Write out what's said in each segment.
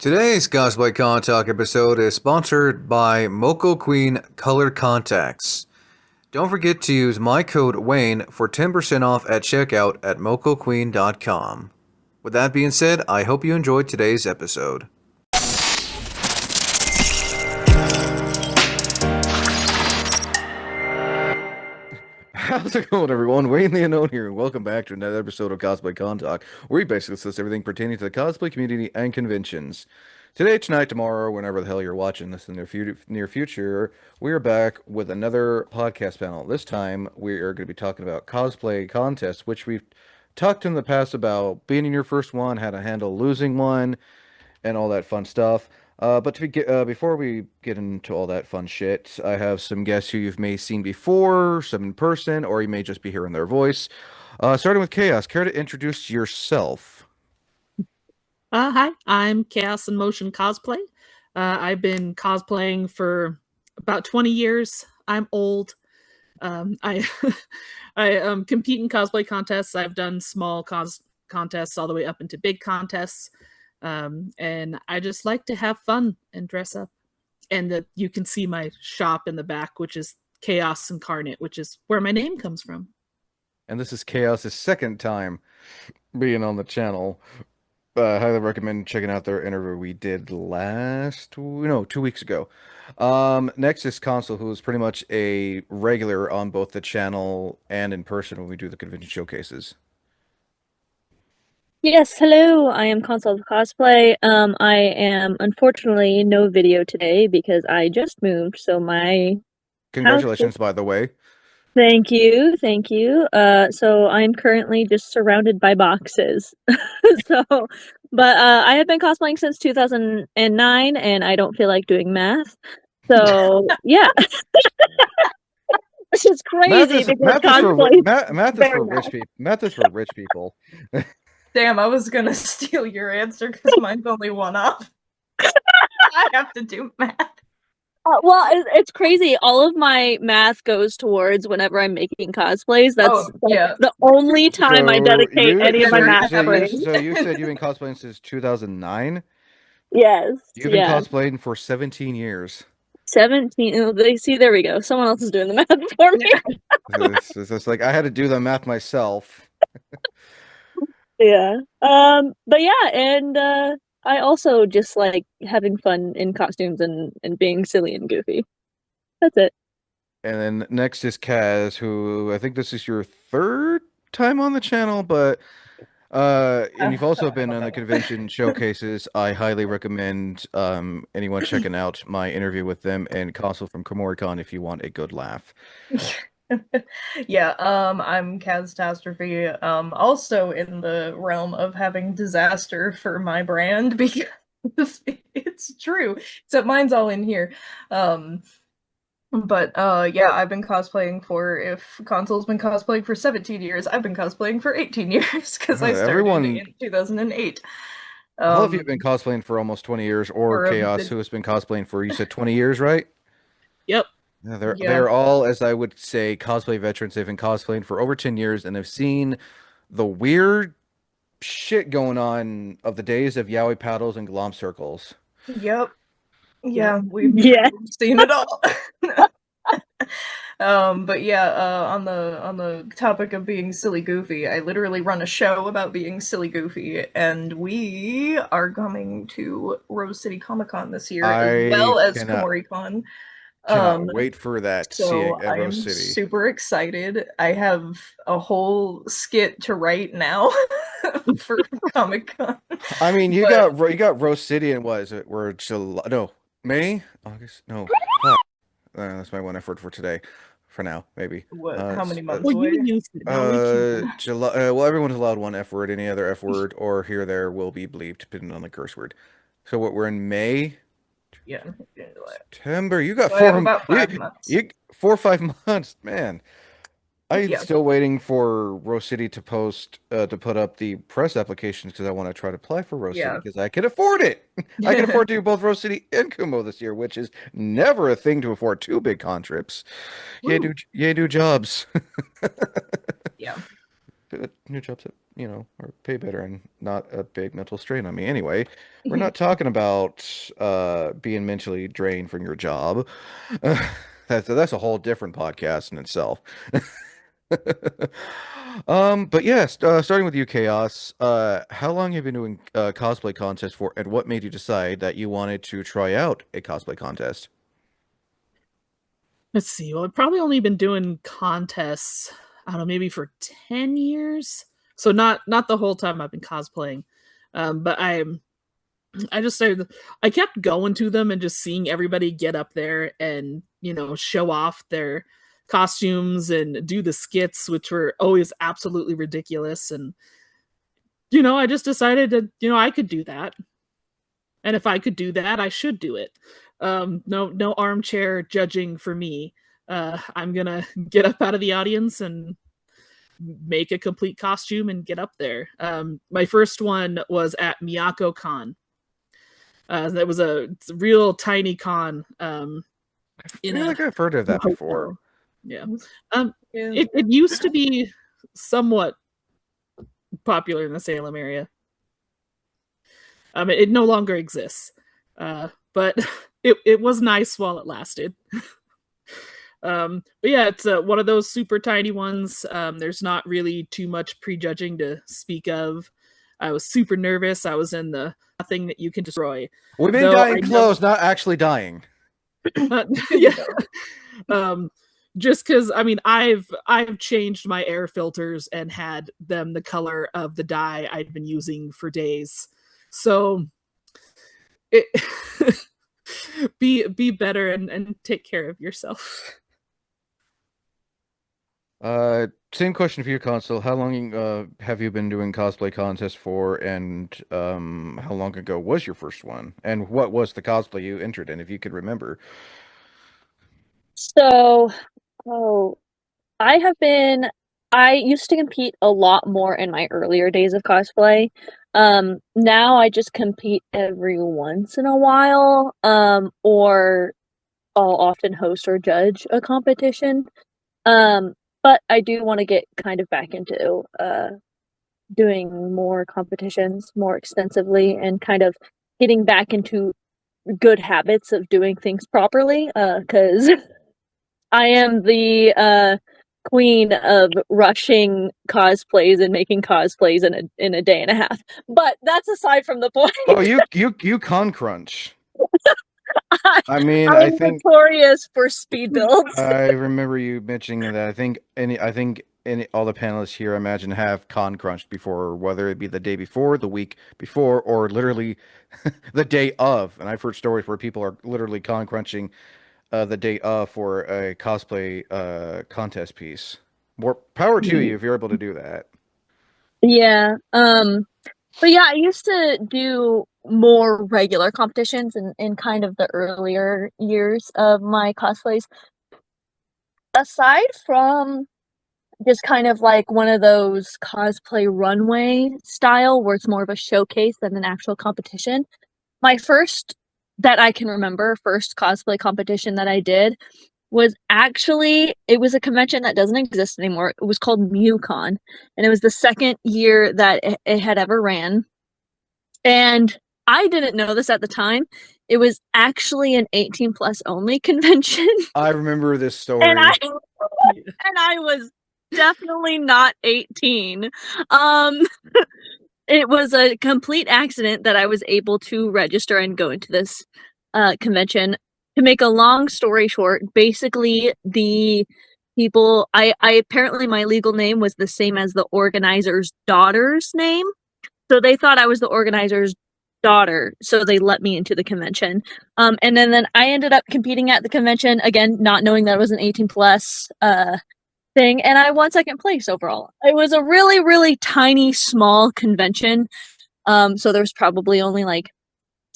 Today's Cosplay Con Talk episode is sponsored by Moco Queen Color Contacts. Don't forget to use my code Wayne for 10% off at checkout at mocoqueen.com. With that being said, I hope you enjoyed today's episode. How's it going, everyone? Wayne the Unknown here, and welcome back to another episode of Cosplay Con Talk, where we basically discuss everything pertaining to the cosplay community and conventions. Today, tonight, tomorrow, whenever the hell you're watching this in the near future, we are back with another podcast panel. This time, we are going to be talking about cosplay contests, which we've talked in the past about being in your first one, how to handle losing one, and all that fun stuff. Before we get into all that fun shit, I have some guests who you've may seen before, some in person, or you may just be hearing their voice. Starting with Chaos, care to introduce yourself? Hi, I'm Chaos in Motion Cosplay. I've been cosplaying for about 20 years. I'm old. I I compete in cosplay contests. I've done small contests all the way up into big contests. And I just like to have fun and dress up. And you can see my shop in the back, which is Chaos Incarnate, which is where my name comes from. And this is Chaos's second time being on the channel. Highly recommend checking out their interview we did 2 weeks ago. Next is Consul, who is pretty much a regular on both the channel and in person when we do the convention showcases. Yes, hello. I am Consul Cosplay. I am unfortunately no video today because I just moved, so my Congratulations, by the way. Thank you, thank you. So I'm currently just surrounded by boxes. But I have been cosplaying since 2009, and I don't feel like doing math. So yeah. This is crazy math is for rich people. Math is for rich people. Damn, I was gonna steal your answer because mine's only one up. I have to do math. Well, it's crazy. All of my math goes towards whenever I'm making cosplays. That's the only time I dedicate any of my math. So you said you've been cosplaying since 2009? Yes. You've been cosplaying for 17 years. 17. See, there we go. Someone else is doing the math for me. It's like I had to do the math myself. Yeah. But yeah, and I also just like having fun in costumes and being silly and goofy. That's it. And then next is Caz, who I think this is your third time on the channel, but and you've also been on the convention showcases. I highly recommend anyone checking out my interview with them and Consul from KomoriCon if you want a good laugh. Yeah, I'm Catastrophe, also in the realm of having disaster for my brand because it's true. So mine's all in here. But yeah, I've been cosplaying if Consul's been cosplaying for 17 years, I've been cosplaying for 18 years because I started in 2008. All of you have been cosplaying for almost 20 years, or Chaos, who has been cosplaying for, you said 20 years, right? Yep. Yeah, they're all, as I would say, cosplay veterans. They've been cosplaying for over 10 years, and they've seen the weird shit going on of the days of yaoi paddles and glom circles. Yep. Yeah, we've seen it all. But yeah, on the topic of being silly goofy, I literally run a show about being silly goofy, and we are coming to Rose City Comic Con this year, as well as KomoriCon. Cannot wait for that. So I am super excited. I have a whole skit to write now for Comic Con. I mean, you got Rose City, and what is it? We're July? No, May, August? No, that's my one effort for today. For now, maybe. What? How many months away? July. Well, everyone's allowed one F word. Any other F word or here there will be bleeped, depending on the curse word. So what? We're in May. Yeah. September. You got about 5 months. 4 or 5 months, man. I'm still waiting for Rose City to put up the press applications because I want to try to apply for Rose City because I can afford it. I can afford to do both Rose City and Kumo this year, which is never a thing to afford 2 big con trips. Yay, do jobs. Yeah. New jobs. or pay better and not a big mental strain on me. Anyway, we're not talking about being mentally drained from your job. That's a whole different podcast in itself. But yes, starting with you, Chaos. How long have you been doing cosplay contests for, and what made you decide that you wanted to try out a cosplay contest? Let's see. Well, I've probably only been doing contests, I don't know, maybe for 10 years. So not the whole time I've been cosplaying. But I just started I kept going to them and just seeing everybody get up there and, show off their costumes and do the skits, which were always absolutely ridiculous. And, I just decided that, I could do that. And if I could do that, I should do it. No armchair judging for me. I'm gonna get up out of the audience and make a complete costume and get up there. My first one was at Miyako Con. That was it's a real tiny con. I In feel a like I've heard of that before. hotel. Yeah. It used to be somewhat popular in the Salem area. It no longer exists. But it was nice while it lasted. But yeah, it's one of those super tiny ones. There's not really too much prejudging to speak of. I was super nervous. I was in the thing that you can destroy. We've been Though dying I clothes, not actually dying. yeah. Just because I've changed my air filters and had them the color of the dye I'd been using for days. So it be better and take care of yourself. Same question for you, Consul. How long have you been doing cosplay contests for, and how long ago was your first one? And what was the cosplay you entered in, if you could remember? So, oh, I used to compete a lot more in my earlier days of cosplay. Now I just compete every once in a while, or I'll often host or judge a competition. Um, but I do want to get kind of back into doing more competitions more extensively and kind of getting back into good habits of doing things properly, because I am the queen of rushing cosplays and making cosplays in a day and a half. But that's aside from the point. Oh, you con crunch. I mean, I I'm think notorious for speed builds. I remember you mentioning that. I think any all the panelists here, I imagine, have con crunched before, whether it be the day before, the week before, or literally the day of. And I've heard stories where people are literally con crunching the day of for a cosplay contest piece. More power to you if you're able to do that. Yeah. But yeah, I used to do more regular competitions in kind of the earlier years of my cosplays. Aside from just kind of like one of those cosplay runway style where it's more of a showcase than an actual competition. My first that I can remember, first cosplay competition that I did was actually it was a convention that doesn't exist anymore. It was called MewCon, and it was the second year that it had ever ran. And I didn't know this at the time. It was actually an 18 plus only convention. I remember this and I story. and I was definitely not 18. Um it was a complete accident that I was able to register and go into this convention. To make a long story short, basically the people I apparently my legal name was the same as the organizer's daughter's name. So they thought I was the organizer's daughter, so they let me into the convention. And then I ended up competing at the convention again, not knowing that it was an 18 plus thing, and I won second place overall. It was a really, really tiny, small convention. So there was probably only like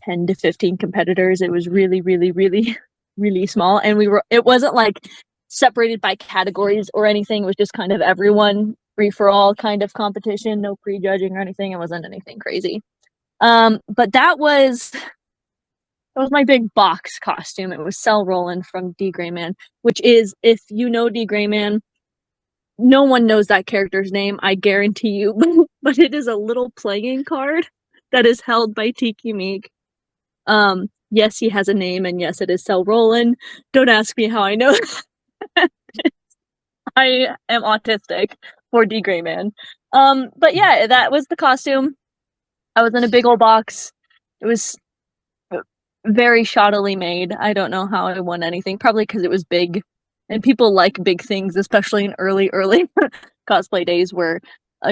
10 to 15 competitors. It was really, really, really, really small, and it wasn't like separated by categories or anything. It was just kind of everyone free for all kind of competition, no prejudging or anything. It wasn't anything crazy. But that was my big box costume. It was Cell Roland from D Gray Man, which is, if you know D Gray Man, no one knows that character's name, I guarantee you, but it is a little playing card that is held by Tiki Meek. Yes, he has a name, and yes, it is Cell Roland. Don't ask me how I know. I am autistic for D Gray Man. But yeah, that was the costume. I was in a big old box. It was very shoddily made. I don't know how I won anything. Probably because it was big, and people like big things, especially in early cosplay days where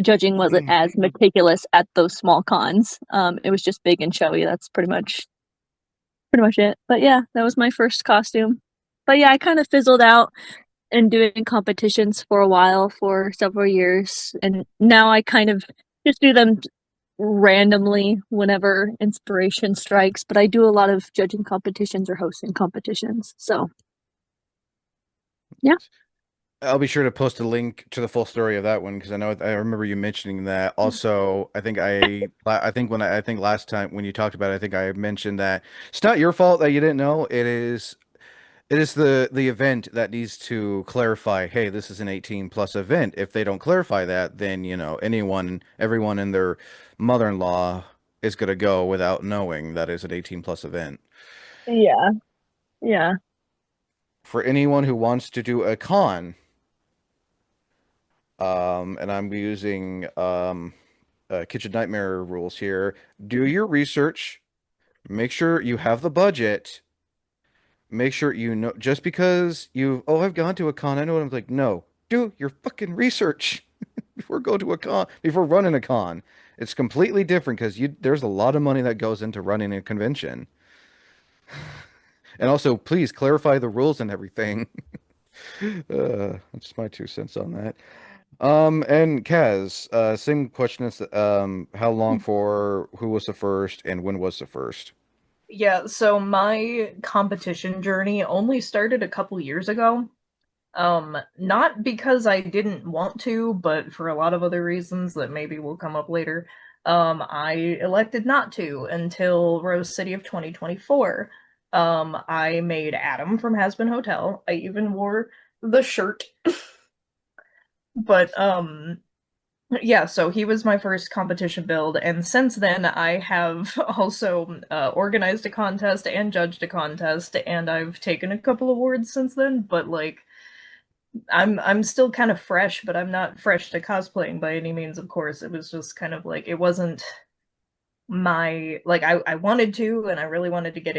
judging wasn't as meticulous at those small cons. It was just big and showy. That's pretty much it. But yeah, that was my first costume. But yeah, I kind of fizzled out in doing competitions for a while, for several years, and now I kind of just do them randomly whenever inspiration strikes, but I do a lot of judging competitions or hosting competitions. So, yeah. I'll be sure to post a link to the full story of that one because I remember you mentioning that. Also, I think I think last time when you talked about it, I think I mentioned that it's not your fault that you didn't know. It is the event that needs to clarify, hey, this is an 18 plus event. If they don't clarify that, then everyone and their mother-in-law is gonna go without knowing that is an 18 plus event. Yeah. Yeah. For anyone who wants to do a con, and I'm using Kitchen Nightmare rules here. Do your research. Make sure you have the budget. Make sure you know just because I've gone to a con, I know what I'm like, no, do your fucking research before go to a con, before running a con. It's completely different because there's a lot of money that goes into running a convention. And also, please clarify the rules and everything. That's my 2 cents on that. And Kaz, same question as how long for, who was the first, and when was the first? Yeah, so my competition journey only started a couple years ago. Not because I didn't want to, but for a lot of other reasons that maybe will come up later. I elected not to until Rose City of 2024. I made Adam from Hazbin Hotel. I even wore the shirt. But yeah, so he was my first competition build, and since then I have also organized a contest and judged a contest, and I've taken a couple awards since then. But like, I'm still kind of fresh, but I'm not fresh to cosplaying by any means. Of course, it was just kind of like it wasn't my like I wanted to, and I really wanted to get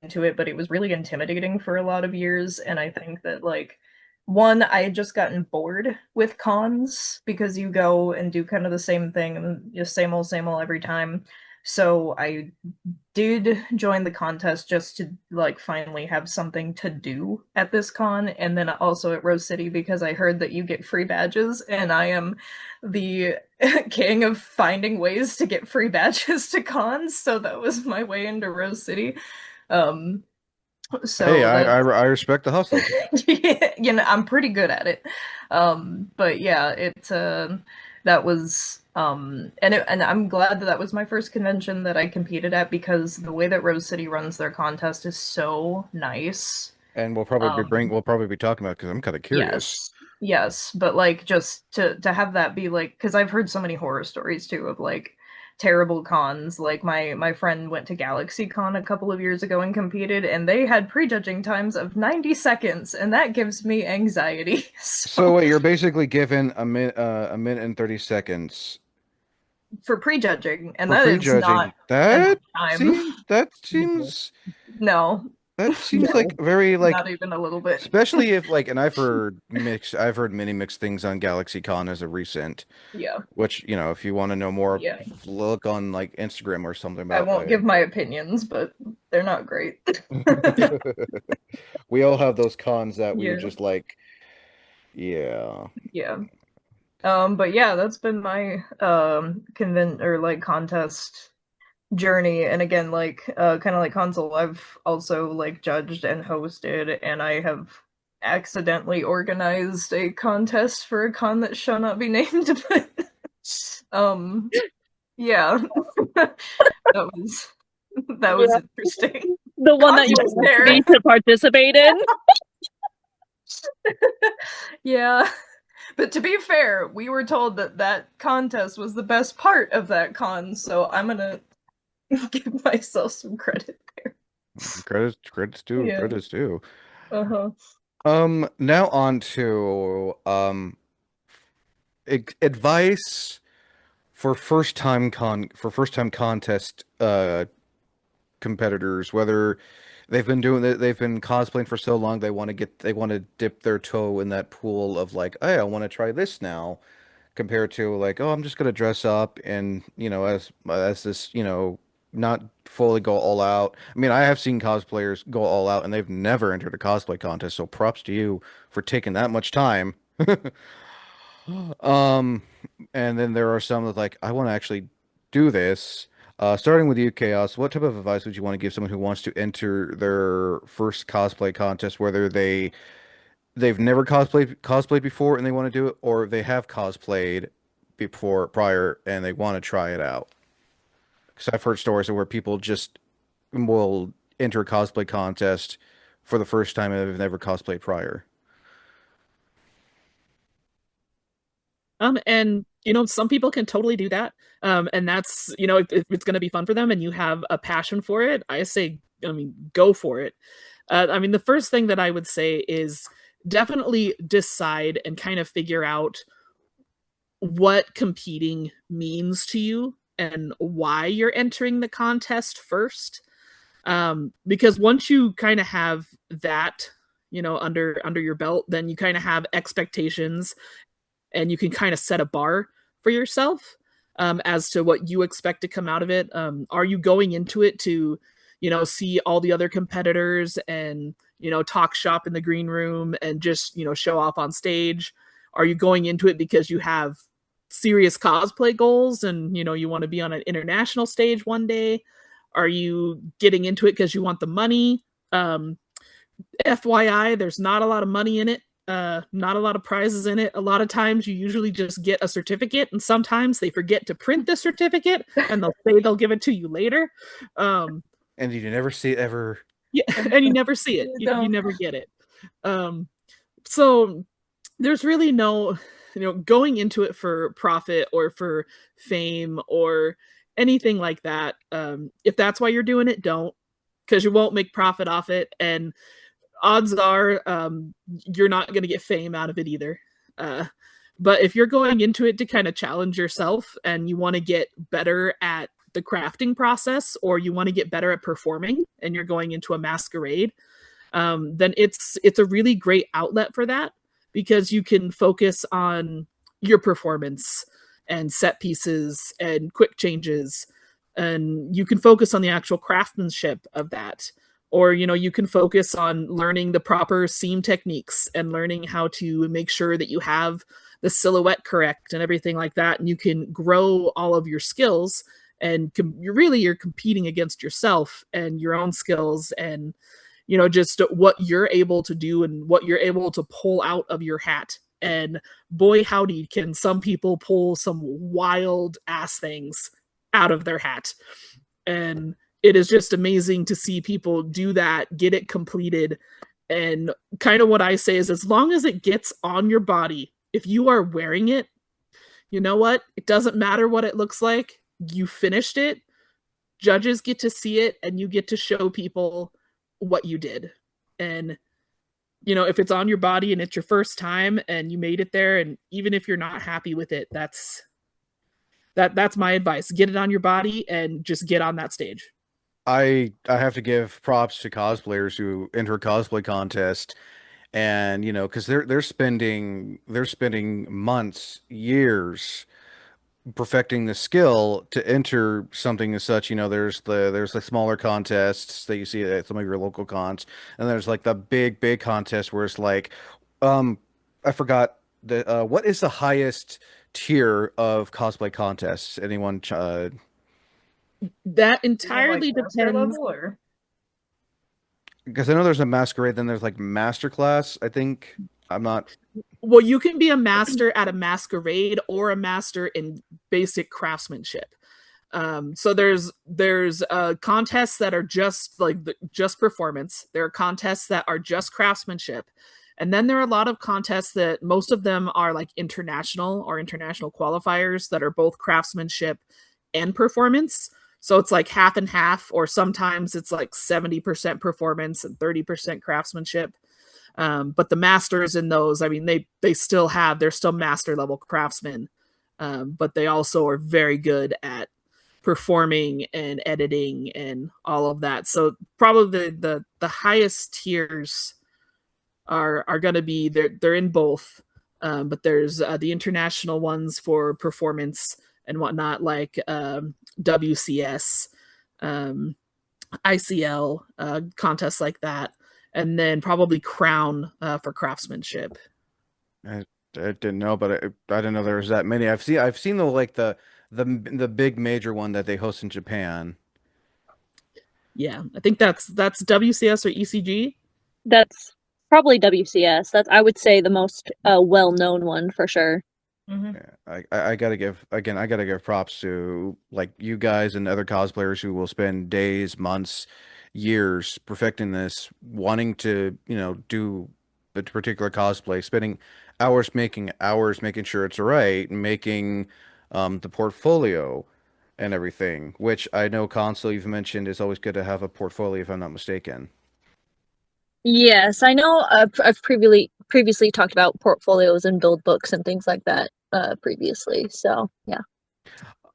into it, but it was really intimidating for a lot of years, and I think that like one, I had just gotten bored with cons because you go and do kind of the same thing and just same old every time. So I did join the contest just to like finally have something to do at this con, and then also at Rose City because I heard that you get free badges, and I am the king of finding ways to get free badges to cons, so that was my way into Rose City. Um, Hey, so I respect the hustle. you know, I'm pretty good at it. But yeah, that was and I'm glad that that was my first convention that I competed at because the way that Rose City runs their contest is so nice. And Um, we'll probably be talking about because I'm kind of curious. yes. Yes, but like just to have that be like because I've heard so many horror stories too of like terrible cons. Like my friend went to Galaxy Con a couple of years ago and competed, and they had prejudging times of 90 seconds, and that gives me anxiety. So So wait, you're basically given a minute and 30 seconds for prejudging, and for that is not prejudging. enough time. That seems No, like no, very like, not even a little bit. especially if like, and I've heard many mixed things on Galaxy Con as a recent, Yeah, which, if you want to know more, yeah. look on like Instagram or something I about won't give my opinions, but they're not great. we all have those cons that we Yeah, just like, yeah. yeah. But yeah, that's been my convent or like contest journey. And again, like kind of like Consul, I've also like judged and hosted, and I have accidentally organized a contest for a con that shall not be named. But um, yeah, was that was Yeah. interesting. The one that you Consul's asked there. me to participate in. Yeah. But to be fair, we were told that that contest was the best part of that con, so I'm gonna give myself some credit there. Credits due, Yeah. credits due. Uh-huh. Now on to advice for first time contest competitors, whether they've been cosplaying for so long they want to dip their toe in that pool of like, hey, I want to try this now, compared to like, oh, I'm just gonna dress up and as this, not fully go all out. I mean, I have seen cosplayers go all out and they've never entered a cosplay contest, so props to you for taking that much time. Um, and then there are some that like, I want to actually do this. Starting with you, Chaos, what type of advice would you want to give someone who wants to enter their first cosplay contest, whether they've never cosplayed before and they want to do it, or they have cosplayed before prior and they want to try it out? Because I've heard stories of where people just will enter a cosplay contest for the first time and they've never cosplayed prior. And some people can totally do that. And that's, if it's going to be fun for them and you have a passion for it, I say, go for it. The first thing that I would say is definitely decide and kind of figure out what competing means to you and why you're entering the contest first. Because once you kind of have that, under your belt, then you kind of have expectations and you can kind of set a bar for yourself, as to what you expect to come out of it. Are you going into it to, see all the other competitors and, talk shop in the green room and just, show off on stage? Are you going into it because you have serious cosplay goals and, you want to be on an international stage one day? Are you getting into it because you want the money? FYI, there's not a lot of money in it. Not a lot of prizes in it. A lot of times you usually just get a certificate, and sometimes they forget to print the certificate and they'll say they'll give it to you later. And you never see it ever. Yeah, and you never see it. You never get it. So there's really no, going into it for profit or for fame or anything like that. If that's why you're doing it, don't, because you won't make profit off it, and odds are, you're not going to get fame out of it either. But if you're going into it to kind of challenge yourself and you want to get better at the crafting process, or you want to get better at performing and you're going into a masquerade, then it's a really great outlet for that, because you can focus on your performance and set pieces and quick changes, and you can focus on the actual craftsmanship of that. Or, you can focus on learning the proper seam techniques and learning how to make sure that you have the silhouette correct and everything like that. And you can grow all of your skills, and you're competing against yourself and your own skills, and, just what you're able to do and what you're able to pull out of your hat. And boy, howdy, can some people pull some wild ass things out of their hat. And it is just amazing to see people do that, get it completed. And kind of what I say is, as long as it gets on your body, if you are wearing it, you know what? It doesn't matter what it looks like. You finished it. Judges get to see it, and you get to show people what you did. And, if it's on your body and it's your first time and you made it there, and even if you're not happy with it, that's my advice. Get it on your body and just get on that stage. I have to give props to cosplayers who enter a cosplay contest, and because they're spending months, years perfecting the skill to enter something as such. There's the smaller contests that you see at some of your local cons, and there's like the big contest where it's like, um, I forgot what is the highest tier of cosplay contests? Anyone? That Do you have, like, entirely master depends. level, or Because I know there's a masquerade, then there's like master class, I think. I'm not. Well, you can be a master at a masquerade or a master in basic craftsmanship. So there's contests that are just like just performance. There are contests that are just craftsmanship, And then there are a lot of contests that most of them are like international or international qualifiers that are both craftsmanship and performance. So it's like half and half, or sometimes it's like 70% performance and 30% craftsmanship. But the masters in those, I mean, they're still master level craftsmen, but they also are very good at performing and editing and all of that. So probably the highest tiers are going to be they're in both, but there's the international ones for performance and whatnot, like WCS, ICL, contests like that, and then probably Crown for craftsmanship. I didn't know, but I didn't know there was that many. I've seen the big major one that they host in Japan. Yeah, I think that's WCS or ECG. That's probably WCS. That's, I would say, the most well-known one for sure. Mm-hmm. Yeah, I gotta give props to like you guys and other cosplayers who will spend days, months, years perfecting this, wanting to, do the particular cosplay, spending hours making sure it's right, and making the portfolio and everything, which I know Consul you've mentioned is always good to have a portfolio if I'm not mistaken. Yes, I know. I've previously talked about portfolios and build books and things like that previously. So yeah.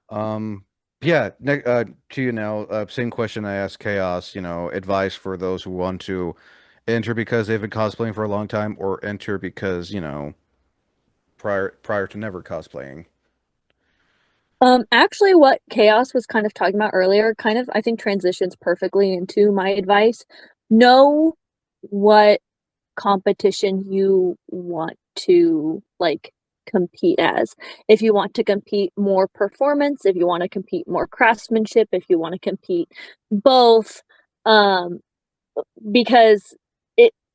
Um, yeah, to you now, same question I asked Chaos, advice for those who want to enter because they've been cosplaying for a long time or enter because, prior to never cosplaying. Actually, what Chaos was kind of talking about earlier, kind of, I think, transitions perfectly into my advice. Know what competition you want to like compete as. If you want to compete more performance, if you want to compete more craftsmanship, if you want to compete both, um, because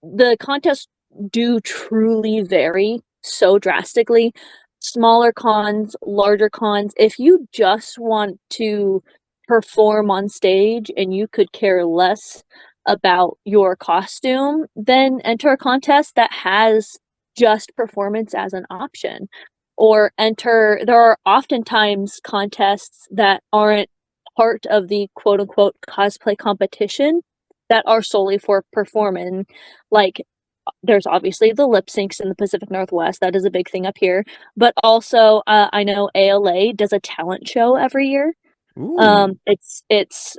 the contests do truly vary so drastically. Smaller cons, larger cons. If you just want to perform on stage and you could care less about your costume, then enter a contest that has just performance as an option. Or there are oftentimes contests that aren't part of the quote unquote cosplay competition that are solely for performing. Like, there's obviously the lip syncs in the Pacific Northwest. That is a big thing up here. But also, I know ALA does a talent show every year. Ooh. It's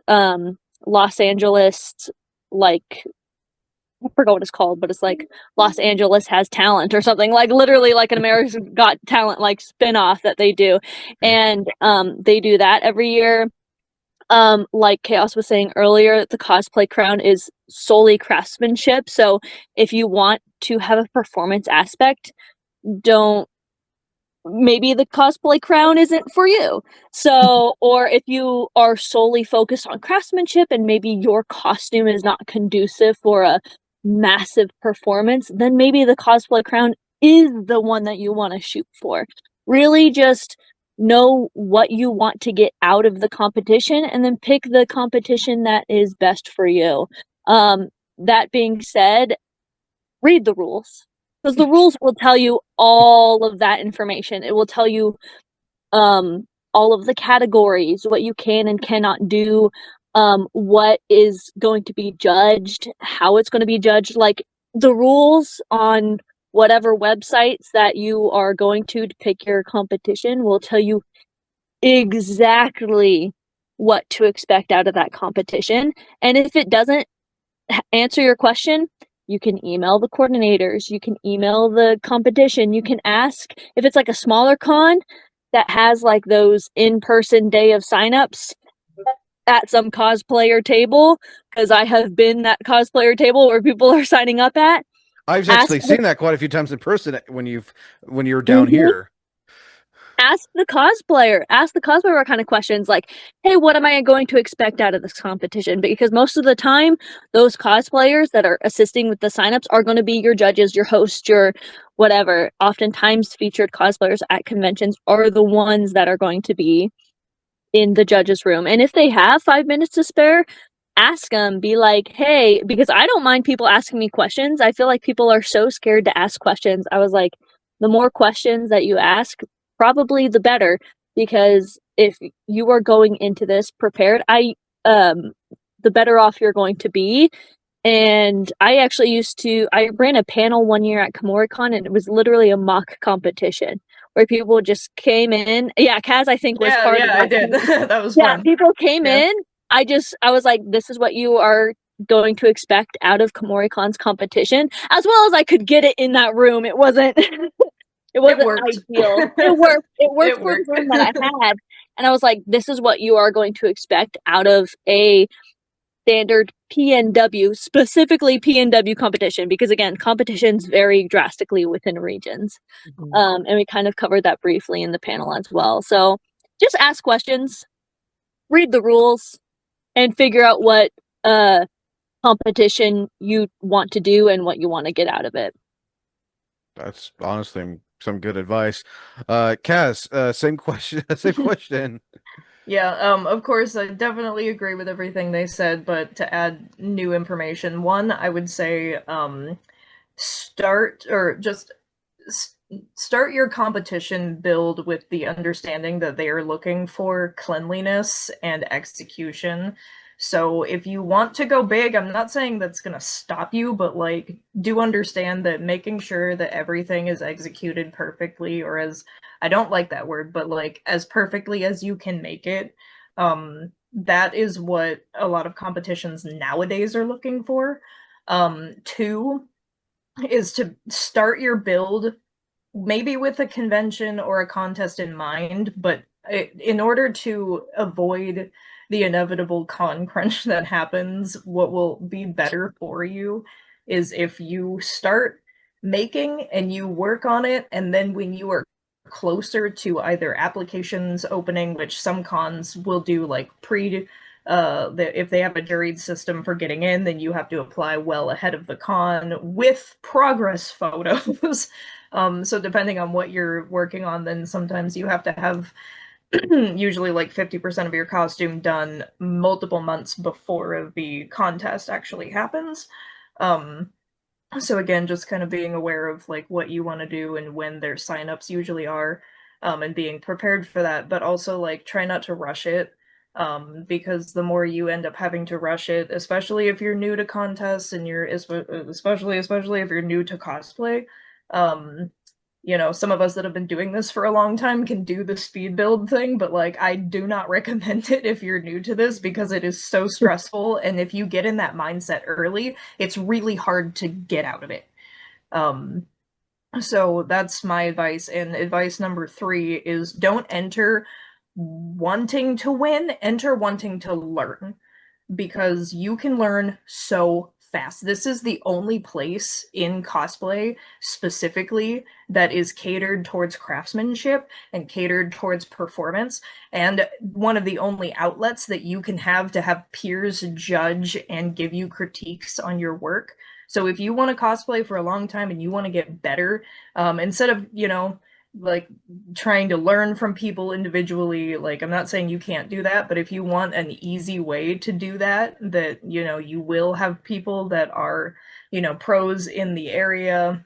Los Angeles, like, I forgot what it's called, but it's like Los Angeles Has Talent or something, like literally like an America's Got Talent like spin-off that they do. And they do that every year. Like Chaos was saying earlier, the cosplay crown is solely craftsmanship. So if you want to have a performance aspect, don't maybe the cosplay crown isn't for you. So, or if you are solely focused on craftsmanship and maybe your costume is not conducive for a massive performance, then maybe the cosplay crown is the one that you want to shoot for. Really just know what you want to get out of the competition and then pick the competition that is best for you. That being said, read the rules, because the rules will tell you all of that information. It will tell you all of the categories, what you can and cannot do, what is going to be judged, how it's going to be judged. Like, the rules on whatever websites that you are going to pick your competition will tell you exactly what to expect out of that competition. And if it doesn't answer your question, you can email the coordinators, you can email the competition, you can ask if it's like a smaller con that has like those in-person day of signups at some cosplayer table, because I have been that cosplayer table where people are signing up at. I've Ask actually the, seen that quite a few times in person when you're down here. ask the cosplayer. Ask the cosplayer what kind of questions, like, hey, what am I going to expect out of this competition? Because most of the time, those cosplayers that are assisting with the signups are going to be your judges, your host, your whatever. Oftentimes, featured cosplayers at conventions are the ones that are going to be in the judges' room. And if they have 5 minutes to spare, ask them, be like, hey, because I don't mind people asking me questions. I feel like people are so scared to ask questions. I was like, the more questions that you ask, probably the better, because if you are going into this prepared, the better off you're going to be. And I ran a panel one year at KomoriCon, and it was literally a mock competition where people just came in. Yeah, Kaz, I think, was Yeah, part of yeah, I that. did. That was Yeah, fun. people came Yeah. in. I was like, this is what you are going to expect out of KomoriCon's competition, as well as I could get it in that room. It wasn't it It wasn't worked. ideal. It worked. It worked It for the worked. room that I had. And I was like, this is what you are going to expect out of a standard PNW, specifically PNW competition, because again, competitions vary drastically within regions. And we kind of covered that briefly in the panel as well. So just ask questions, read the rules, and figure out what competition you want to do and what you want to get out of it. That's honestly some good advice. Kaz, same question. Same question. Yeah, of course, I definitely agree with everything they said, but to add new information, one, I would say, start or just start your competition build with the understanding that they are looking for cleanliness and execution. So if you want to go big, I'm not saying that's going to stop you, but like do understand that making sure that everything is executed perfectly, or as I don't like that word, but like as perfectly as you can make it. That is what a lot of competitions nowadays are looking for. Two is to start your build maybe with a convention or a contest in mind, but in order to avoid the inevitable con crunch that happens, what will be better for you is if you start making and you work on it, and then when you are closer to either applications opening, which some cons will do like if they have a juried system for getting in, then you have to apply well ahead of the con with progress photos. So depending on what you're working on, then sometimes you have to have usually like 50% of your costume done multiple months before the contest actually happens. So again, just kind of being aware of like what you want to do and when their signups usually are, and being prepared for that, but also like try not to rush it. Because the more you end up having to rush it, especially if you're new to contests and especially if you're new to cosplay, um, some of us that have been doing this for a long time can do the speed build thing, but like I do not recommend it if you're new to this because it is so stressful. And if you get in that mindset early, it's really hard to get out of it. Um, so that's my advice. And advice number 3 is don't enter wanting to win, enter wanting to learn, because you can learn so fast. This is the only place in cosplay specifically that is catered towards craftsmanship and catered towards performance, and one of the only outlets that you can have to have peers judge and give you critiques on your work. So if you want to cosplay for a long time and you want to get better, instead of, like trying to learn from people individually, like I'm not saying you can't do that, but if you want an easy way to do that, you will have people that are, pros in the area,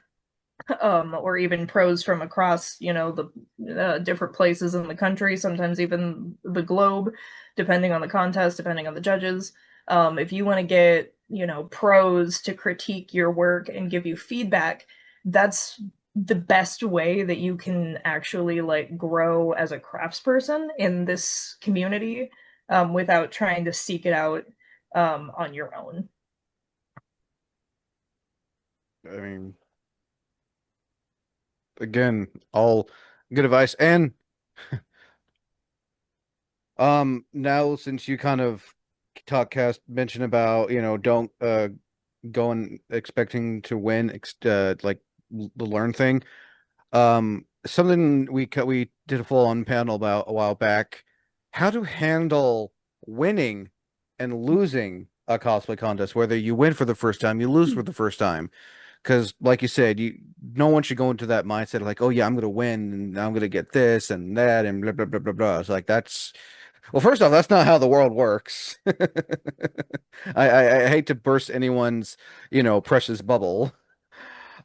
or even pros from across, the different places in the country, sometimes even the globe, depending on the contest, depending on the judges. If you want to get, pros to critique your work and give you feedback, that's the best way that you can actually like grow as a craftsperson in this community, without trying to seek it out on your own. I mean, again, all good advice. And now since you kind of mentioned about, don't go and expecting to win, like the learn thing. Something we did a full on panel about a while back, how to handle winning and losing a cosplay contest, whether you win for the first time, you lose for the first time. Because, like you said, no one should go into that mindset of like, oh yeah, I'm gonna win and I'm gonna get this and that and blah blah blah blah blah. It's like Well, first off, that's not how the world works. I hate to burst anyone's, precious bubble.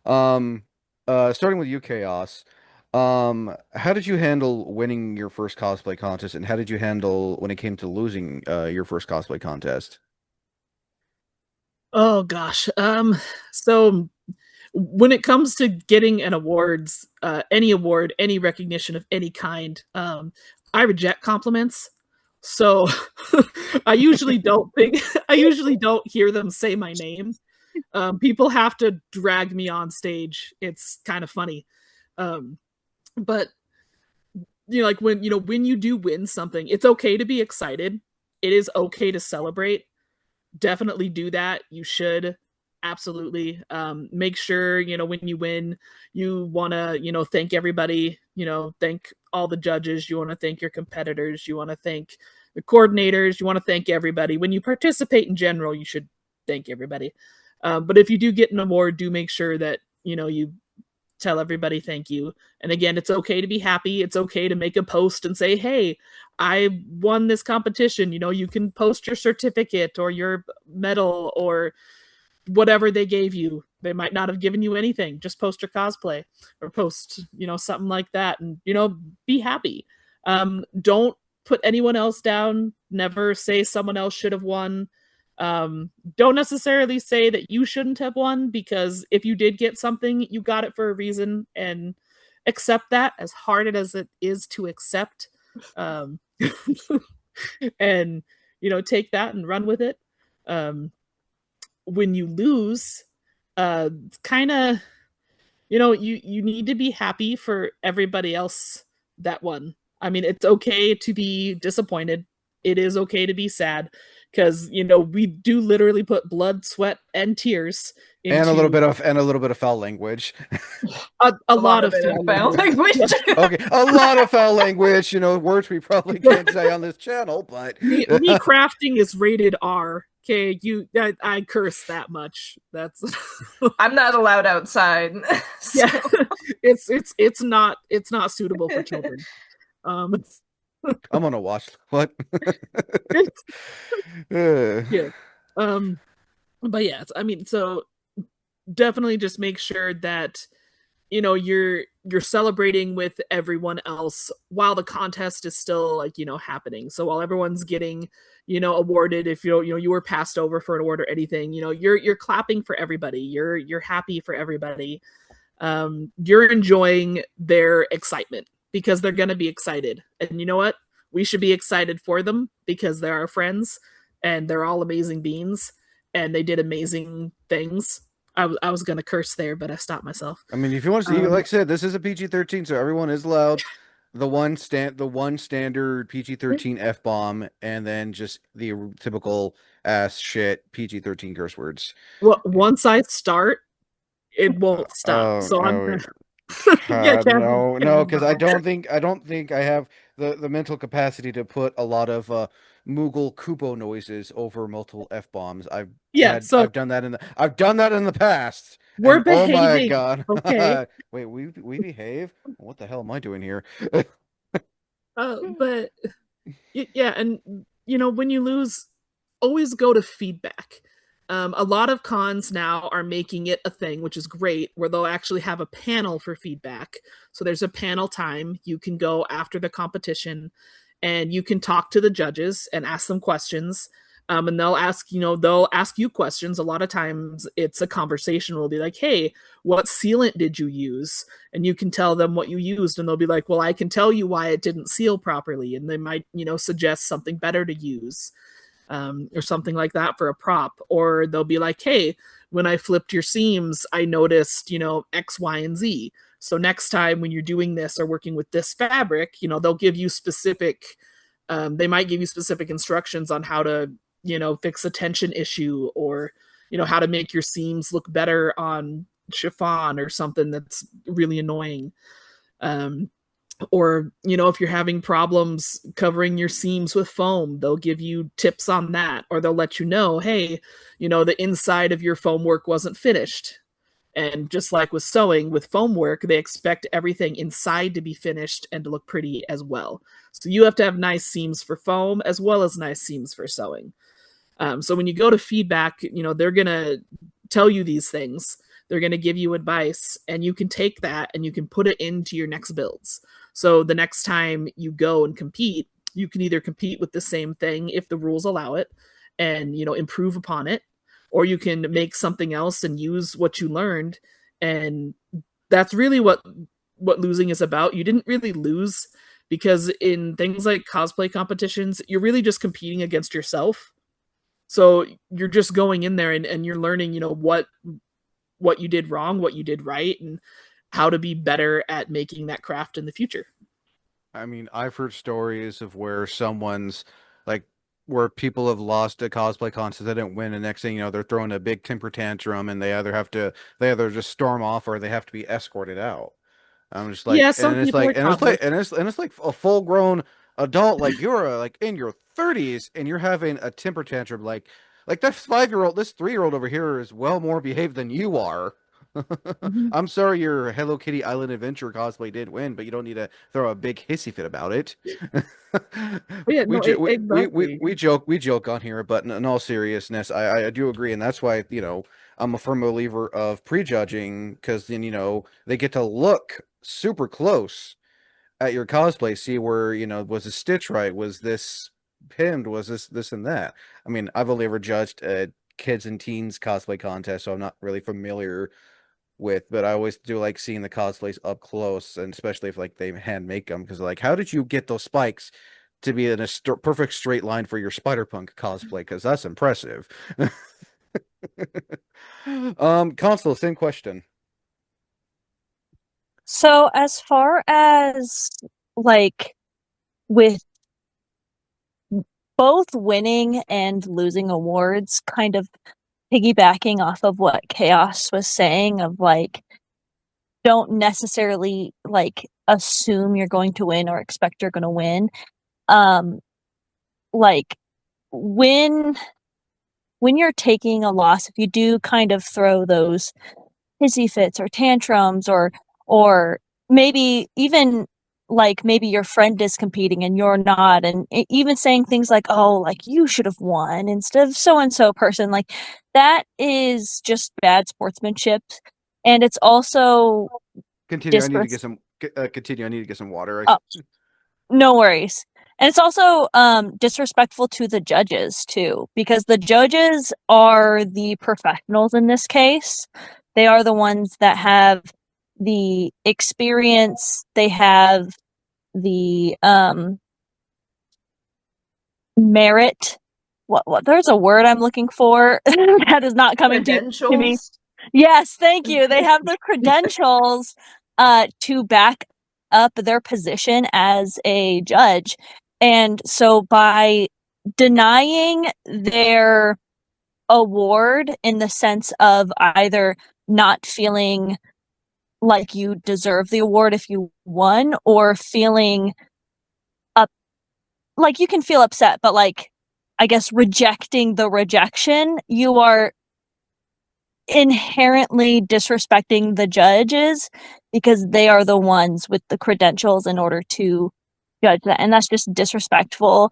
Um, Starting with you, Chaos. How did you handle winning your first cosplay contest, and how did you handle when it came to losing your first cosplay contest? Oh gosh. So when it comes to getting an awards, any award, any recognition of any kind, I reject compliments. So I usually don't think I usually don't hear them say my name. People have to drag me on stage. It's kind of funny. Um, but like when you do win something, it's okay to be excited. It is okay to celebrate. Definitely do that. You should absolutely make sure when you win, you want to thank everybody. Thank all the judges. You want to thank your competitors. You want to thank the coordinators. You want to thank everybody. When you participate in general, you should thank everybody. But if you do get an award, do make sure that you tell everybody thank you. And again, it's okay to be happy. It's okay to make a post and say, hey, I won this competition. You can post your certificate or your medal or whatever they gave you. They might not have given you anything. Just post your cosplay or post, something like that, and be happy. Don't put anyone else down. Never say someone else should have won. Don't necessarily say that you shouldn't have won, because if you did get something, you got it for a reason, and accept that, as hard as it is to accept. And take that and run with it. When you lose, kind of, you need to be happy for everybody else that won. I mean, it's okay to be disappointed. It is okay to be sad, because we do literally put blood, sweat, and tears And a little into bit of foul language. a lot of foul language. Okay, a lot of foul language, words we probably can't say on this channel, but me crafting is rated R. Okay, I curse that much. That's I'm not allowed outside. Yeah, it's not suitable for children. Um, I'm gonna watch what? yeah. But yeah, I mean, so definitely just make sure that you're celebrating with everyone else while the contest is still happening. So while everyone's getting awarded, if you were passed over for an award or anything, you're clapping for everybody. You're happy for everybody. You're enjoying their excitement, because they're going to be excited. And you know what? We should be excited for them, because they're our friends and they're all amazing beings and they did amazing things. I was going to curse there, but I stopped myself. I mean, if you want to see, like I said, this is a PG-13, so everyone is allowed the one standard PG-13 F-bomb, and then just the typical ass shit PG-13 curse words. Well, once I start, it won't stop. So I'm yeah, no, because I don't think I have the mental capacity to put a lot of Moogle Kupo noises over multiple F bombs. so I've done that in the past. we're And oh my behaving. God. Okay. Wait, we behave? What the hell am I doing here? But yeah, and when you lose, always go to feedback. A lot of cons now are making it a thing, which is great, where they'll actually have a panel for feedback. So there's a panel time. You can go after the competition and you can talk to the judges and ask them questions. And they'll ask you questions. A lot of times it's a conversation. We'll be like, hey, what sealant did you use? And you can tell them what you used, and they'll be like, well, I can tell you why it didn't seal properly. And they might, suggest something better to use. Or something like that for a prop. Or they'll be like, hey, when I flipped your seams, I noticed, X, Y, and Z. So next time when you're doing this or working with this fabric, they'll give you specific, they might give you specific instructions on how to, fix a tension issue, or, how to make your seams look better on chiffon or something that's really annoying. Or if you're having problems covering your seams with foam, they'll give you tips on that. Or they'll let you know, hey, the inside of your foam work wasn't finished, And just like with sewing, with foam work, they expect everything inside to be finished and to look pretty as well. So you have to have nice seams for foam as well as nice seams for sewing. So when you go to feedback, they're going to tell you these things. They're going to give you advice, and you can take that and you can put it into your next builds. So the next time you go and compete, you can either compete with the same thing if the rules allow it and, improve upon it, or you can make something else and use what you learned. And that's really what losing is about. You didn't really lose, because in things like cosplay competitions, you're really just competing against yourself. So you're just going in there and you're learning, what you did wrong, what you did right, and how to be better at making that craft in the future. I mean, I've heard stories of where someone's like where people have lost a cosplay contest, they didn't win, and next thing you know, they're throwing a big temper tantrum, and they either just storm off or they have to be escorted out. I'm just like, Yeah, some people are toddlers. and it's like a full grown adult, like you're like in your 30s, and you're having a temper tantrum, like that 5-year-old, this 3-year-old over here is well more behaved than you are. Mhm. I'm sorry your Hello Kitty Island Adventure cosplay did win, but you don't need to throw a big hissy fit about it. Yeah, no, exactly. We joke on here, but in all seriousness, I do agree, and that's why I'm a firm believer of prejudging, because then they get to look super close at your cosplay, see where was the stitch right, was this pinned, was this and that. I mean, I've only ever judged kids and teens cosplay contest, so I'm not really familiar with, but I always do like seeing the cosplays up close, and especially if like they hand make them, because like, how did you get those spikes to be in a perfect straight line for your Spider-Punk cosplay? Because that's impressive. Consul, same question. So as far as like with both winning and losing awards, kind of piggybacking off of what Chaos was saying of like, don't necessarily like assume you're going to win or expect you're going to win. Like when you're taking a loss, if you do kind of throw those hissy fits or tantrums, or maybe even like maybe your friend is competing and you're not, and even saying things like, oh, like you should have won instead of so and so person, like that is just bad sportsmanship. And it's also Continue. I need to get some. Continue. I need to get some water. no worries. And it's also disrespectful to the judges too, because the judges are the professionals in this case. They are the ones that have the experience, they have the merit. What there's a word I'm looking for that is not coming to me. Credentials. Yes, thank you. They have the credentials to back up their position as a judge. And so by denying their award in the sense of either not feeling like you deserve the award if you won, or feeling up, like you can feel upset, but like I guess rejecting the rejection, you are inherently disrespecting the judges because they are the ones with the credentials in order to judge that. And that's just disrespectful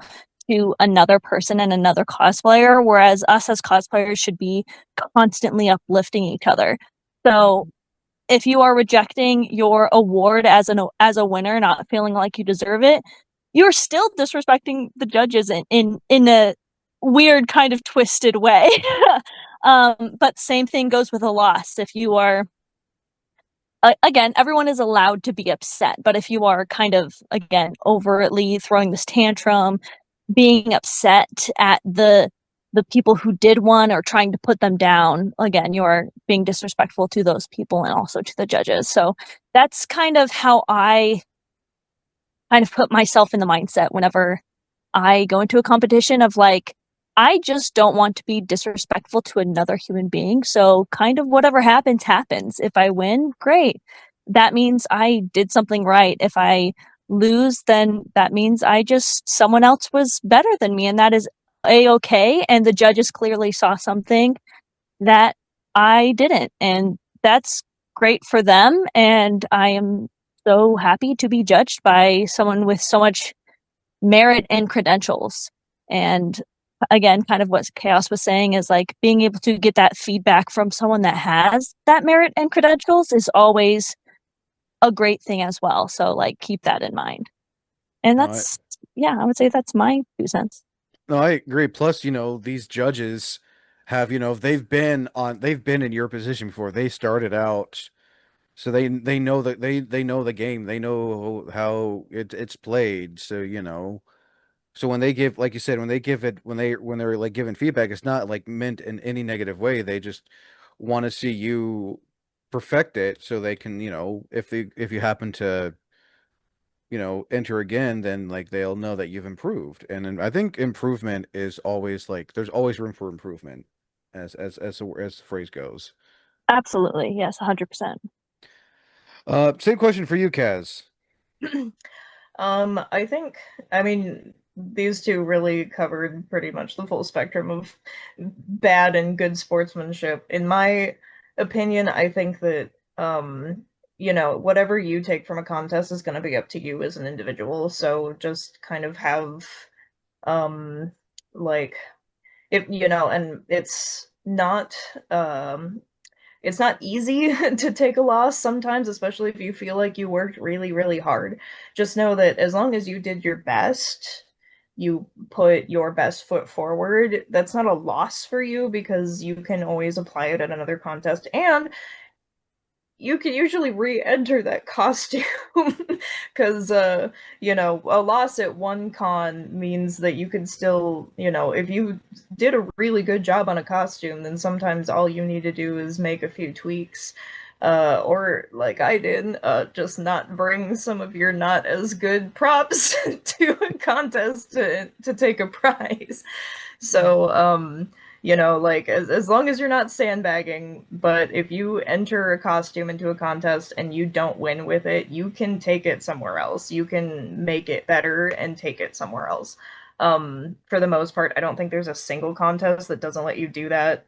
to another person and another cosplayer, whereas us as cosplayers should be constantly uplifting each other. So if you are rejecting your award as a winner, not feeling like you deserve it, you're still disrespecting the judges in a weird kind of twisted way. But same thing goes with a loss. If you are, again, everyone is allowed to be upset, but if you are kind of, again, overtly throwing this tantrum, being upset at the people who did one or trying to put them down, again, you're being disrespectful to those people and also to the judges. So that's kind of how I kind of put myself in the mindset whenever I go into a competition of like, I just don't want to be disrespectful to another human being. So kind of whatever happens, happens. If I win, great. That means I did something right. If I lose, then that means someone else was better than me, and that is a-okay. And the judges clearly saw something that I didn't, and that's great for them, and I am so happy to be judged by someone with so much merit and credentials. And again, kind of what Chaos was saying is like being able to get that feedback from someone that has that merit and credentials is always a great thing as well. So like keep that in mind. And that's yeah, I would say that's my 2 cents. No, I agree. Plus, these judges have, they've been in your position before. They started out, so they know that they know the game. They know how it's played. So, so when they give, like you said, when they give it, when they're like giving feedback, it's not like meant in any negative way. They just want to see you perfect it so they can, if you happen to enter again, then like they'll know that you've improved. And I think improvement is always like there's always room for improvement, as the phrase goes. Absolutely. Yes, 100%. Same question for you, Kaz. I think, I mean, these two really covered pretty much the full spectrum of bad and good sportsmanship. In my opinion, I think that, whatever you take from a contest is going to be up to you as an individual. So just kind of have, um, like, if, and it's not easy to take a loss sometimes, especially if you feel like you worked really, really hard. Just know that as long as you did your best, you put your best foot forward, that's not a loss for you because you can always apply it at another contest. And you can usually re-enter that costume because a loss at one con means that you can still, if you did a really good job on a costume, then sometimes all you need to do is make a few tweaks, or like I did, just not bring some of your not as good props to a contest to take a prize. So, like as long as you're not sandbagging, but if you enter a costume into a contest and you don't win with it, you can take it somewhere else. You can make it better and take it somewhere else. For the most part, I don't think there's a single contest that doesn't let you do that.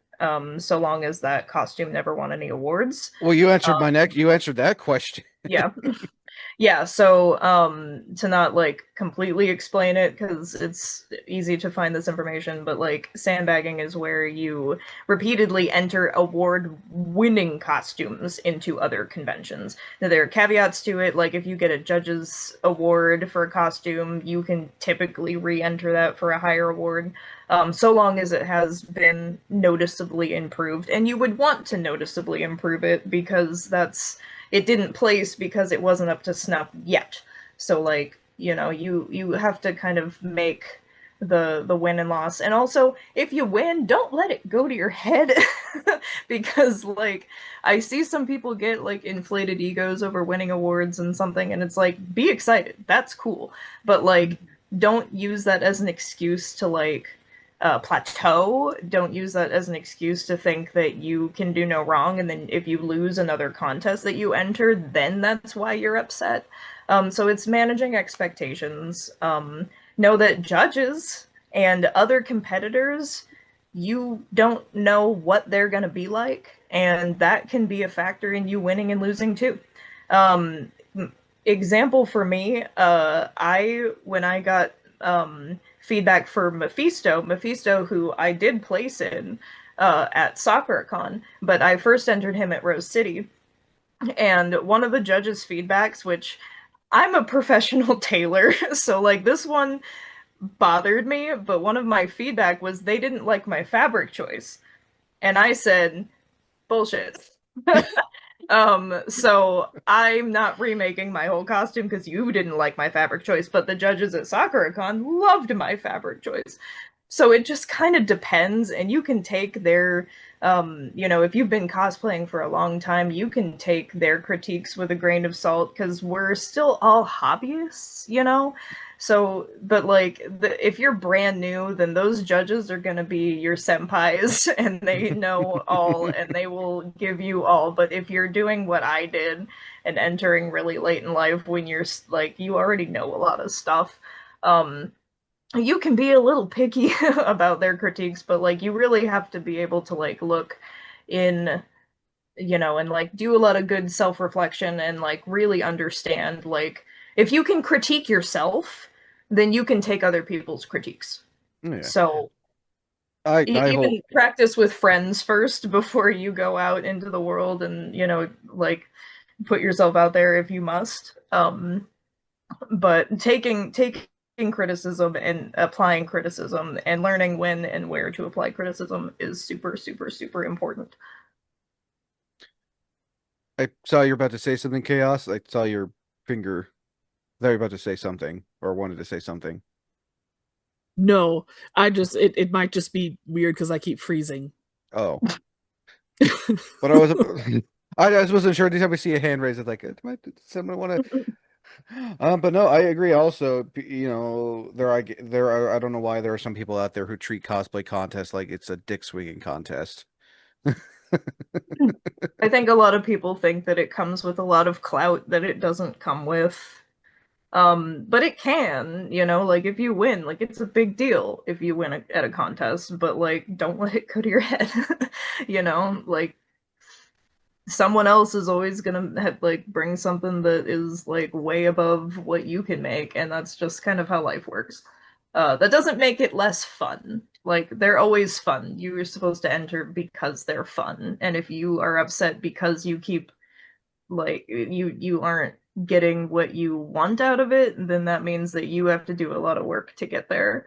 So long as that costume never won any awards. Well, you answered you answered that question. Yeah. Yeah, so to not like completely explain it because it's easy to find this information, but like sandbagging is where you repeatedly enter award-winning costumes into other conventions. Now there are caveats to it, like if you get a judge's award for a costume, you can typically re-enter that for a higher award. So long as it has been noticeably improved, and you would want to noticeably improve it because it didn't place because it wasn't up to snuff yet. So like, you have to kind of make the win and loss. And also, if you win, don't let it go to your head because like I see some people get like inflated egos over winning awards and something, and it's like, be excited. That's cool. But like don't use that as an excuse to like plateau. Don't use that as an excuse to think that you can do no wrong, and then if you lose another contest that you entered, then that's why you're upset. So it's managing expectations. Know that judges and other competitors, you don't know what they're going to be like, and that can be a factor in you winning and losing too. Um, Example for me, when I got feedback for Mephisto, who I did place in at SoccerCon, but I first entered him at Rose City. And one of the judges' feedbacks, which I'm a professional tailor, so like this one bothered me, but one of my feedback was they didn't like my fabric choice. And I said, bullshit. So I'm not remaking my whole costume because you didn't like my fabric choice, but the judges at SoccerCon loved my fabric choice. So it just kind of depends, and you can take their, if you've been cosplaying for a long time, you can take their critiques with a grain of salt because we're still all hobbyists. So, but like, if you're brand new, then those judges are going to be your senpais and they know all and they will give you all. But if you're doing what I did and entering really late in life when you're like, you already know a lot of stuff, you can be a little picky about their critiques, but like, you really have to be able to like look in and like do a lot of good self-reflection and like really understand, like, if you can critique yourself, then you can take other people's critiques. Yeah. So I hope even practice with friends first before you go out into the world and, like, put yourself out there if you must. But taking criticism and applying criticism and learning when and where to apply criticism is super, super, super important. I saw you're about to say something, Chaos. I saw your finger. Thought you were about to say something or wanted to say something. No, I just it might just be weird because I keep freezing. Oh, but I was I just wasn't sure. Anytime we see a hand raised, it's like, might someone want to? But no, I agree. Also, there are I don't know why there are some people out there who treat cosplay contests like it's a dick swinging contest. I think a lot of people think that it comes with a lot of clout that it doesn't come with. But it can, like, if you win, like, it's a big deal if you win at a contest, but like, don't let it go to your head. Like, someone else is always gonna like bring something that is like way above what you can make, and that's just kind of how life works. That doesn't make it less fun. Like, they're always fun. You're supposed to enter because they're fun, and if you are upset because you keep, like, you aren't getting what you want out of it, then that means that you have to do a lot of work to get there.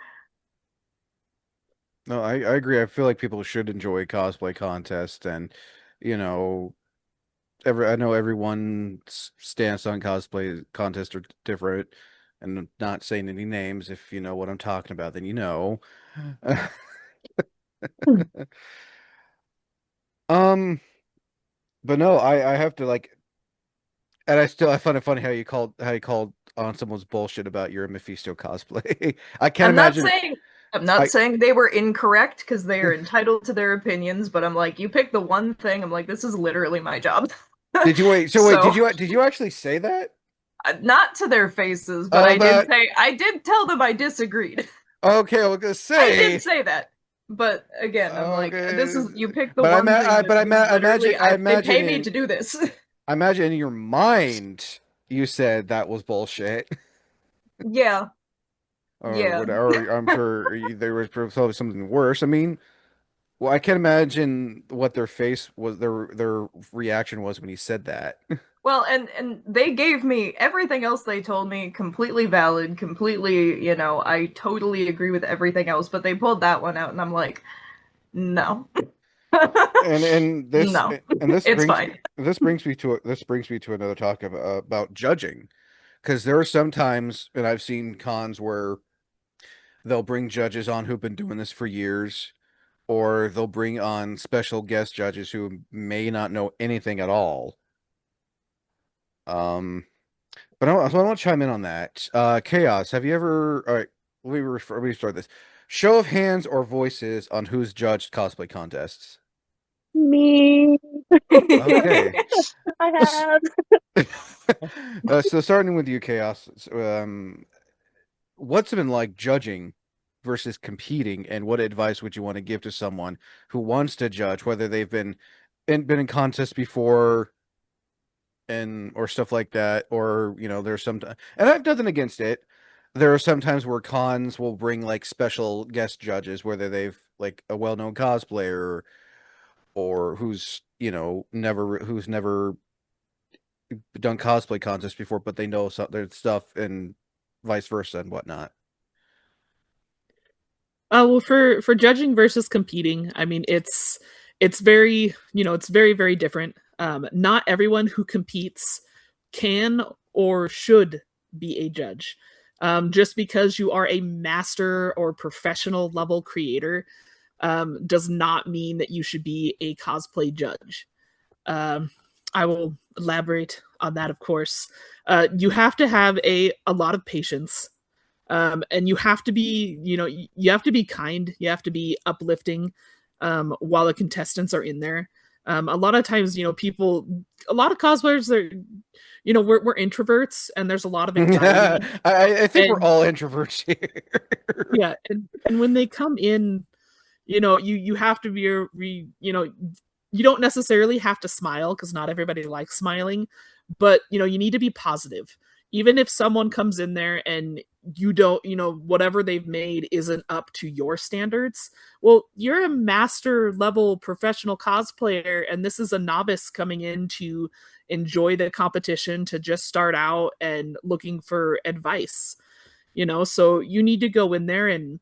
No, I agree. I feel like people should enjoy cosplay contests, and you know, I know everyone's stance on cosplay contests are different, and I'm not saying any names. If you know what I'm talking about, then you know. Um, but no, I have to like, and I find it funny how you called on someone's bullshit about your Mephisto cosplay. I can't I'm not imagine. saying I'm not I saying they were incorrect because they are entitled to their opinions, but I'm like, you pick the one thing. I'm like, this is literally my job. did you wait? So wait, So, did you actually say that? not to their faces, but Oh, that I did tell them I disagreed. okay. I was gonna I did say say that. But again, I'm like, this okay, is, you pick the but one thing that you I literally, they imagine pay me to do this. I imagine in your mind you said that was bullshit, Yeah, or yeah. whatever. I'm sure there was probably something worse. I mean, well, I can't imagine what their face was, their reaction was when he said that. Well, and they gave me everything else they told me completely valid, completely, I totally agree with everything else, but they pulled that one out and I'm like, no. And No. It's fine. this brings me to another talk about judging, because there are some times, and I've seen cons where they'll bring judges on who've been doing this for years, or they'll bring on special guest judges who may not know anything at all. Um, but I want to chime in on that. Chaos, have you ever? All right, let me start this. Show of hands or voices on who's judged cosplay contests. Me. Okay. I have. So starting with you, Chaos. What's it been like judging versus competing, and what advice would you want to give to someone who wants to judge, whether they've been in contests before and or stuff like that, or there's some, and I have nothing against it. There are some times where cons will bring like special guest judges, whether they've like a well-known cosplayer or who's never done cosplay contests before, but they know their stuff and vice versa and whatnot. Well, for judging versus competing, I mean, it's very, it's very, very different. Not everyone who competes can or should be a judge. Just because you are a master or professional level creator, does not mean that you should be a cosplay judge. Um, I will elaborate on that, of course. You have to have a lot of patience, and you have to be, you have to be kind, you have to be uplifting, while the contestants are in there. A lot of times, a lot of cosplayers are, we're introverts, and there's a lot of anxiety, I think we're and all introverts here. yeah, and when they come in, you have to be, you don't necessarily have to smile because not everybody likes smiling, but you need to be positive. Even if someone comes in there and you don't, whatever they've made isn't up to your standards, well, you're a master level professional cosplayer, and this is a novice coming in to enjoy the competition, to just start out and looking for advice. So you need to go in there and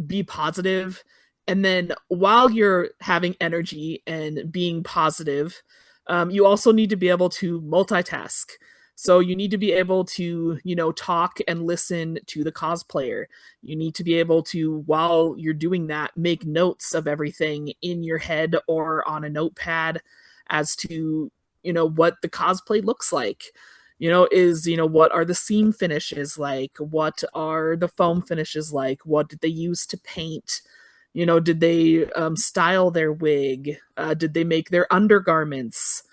be positive. And then while you're having energy and being positive, you also need to be able to multitask. So you need to be able to, talk and listen to the cosplayer. You need to be able to, while you're doing that, make notes of everything in your head or on a notepad as to, what the cosplay looks like. What are the seam finishes like? What are the foam finishes like? What did they use to paint? Did they style their wig? Did they make their undergarments?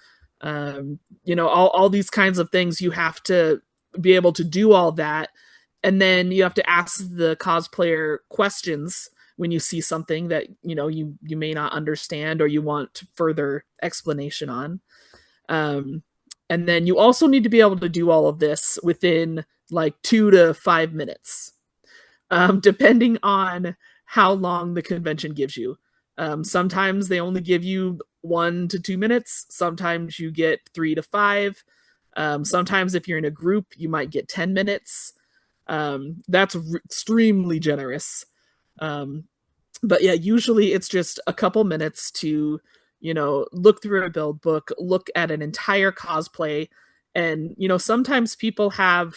All these kinds of things. You have to be able to do all that. And then you have to ask the cosplayer questions when you see something that, you may not understand or you want further explanation on. And then you also need to be able to do all of this within like 2 to 5 minutes, depending on how long the convention gives you. Sometimes they only give you 1 to 2 minutes. Sometimes you get 3 to 5. Sometimes if you're in a group, you might get 10 minutes. That's extremely generous. But yeah, usually it's just a couple minutes to, look through a build book, look at an entire cosplay. And, sometimes people have,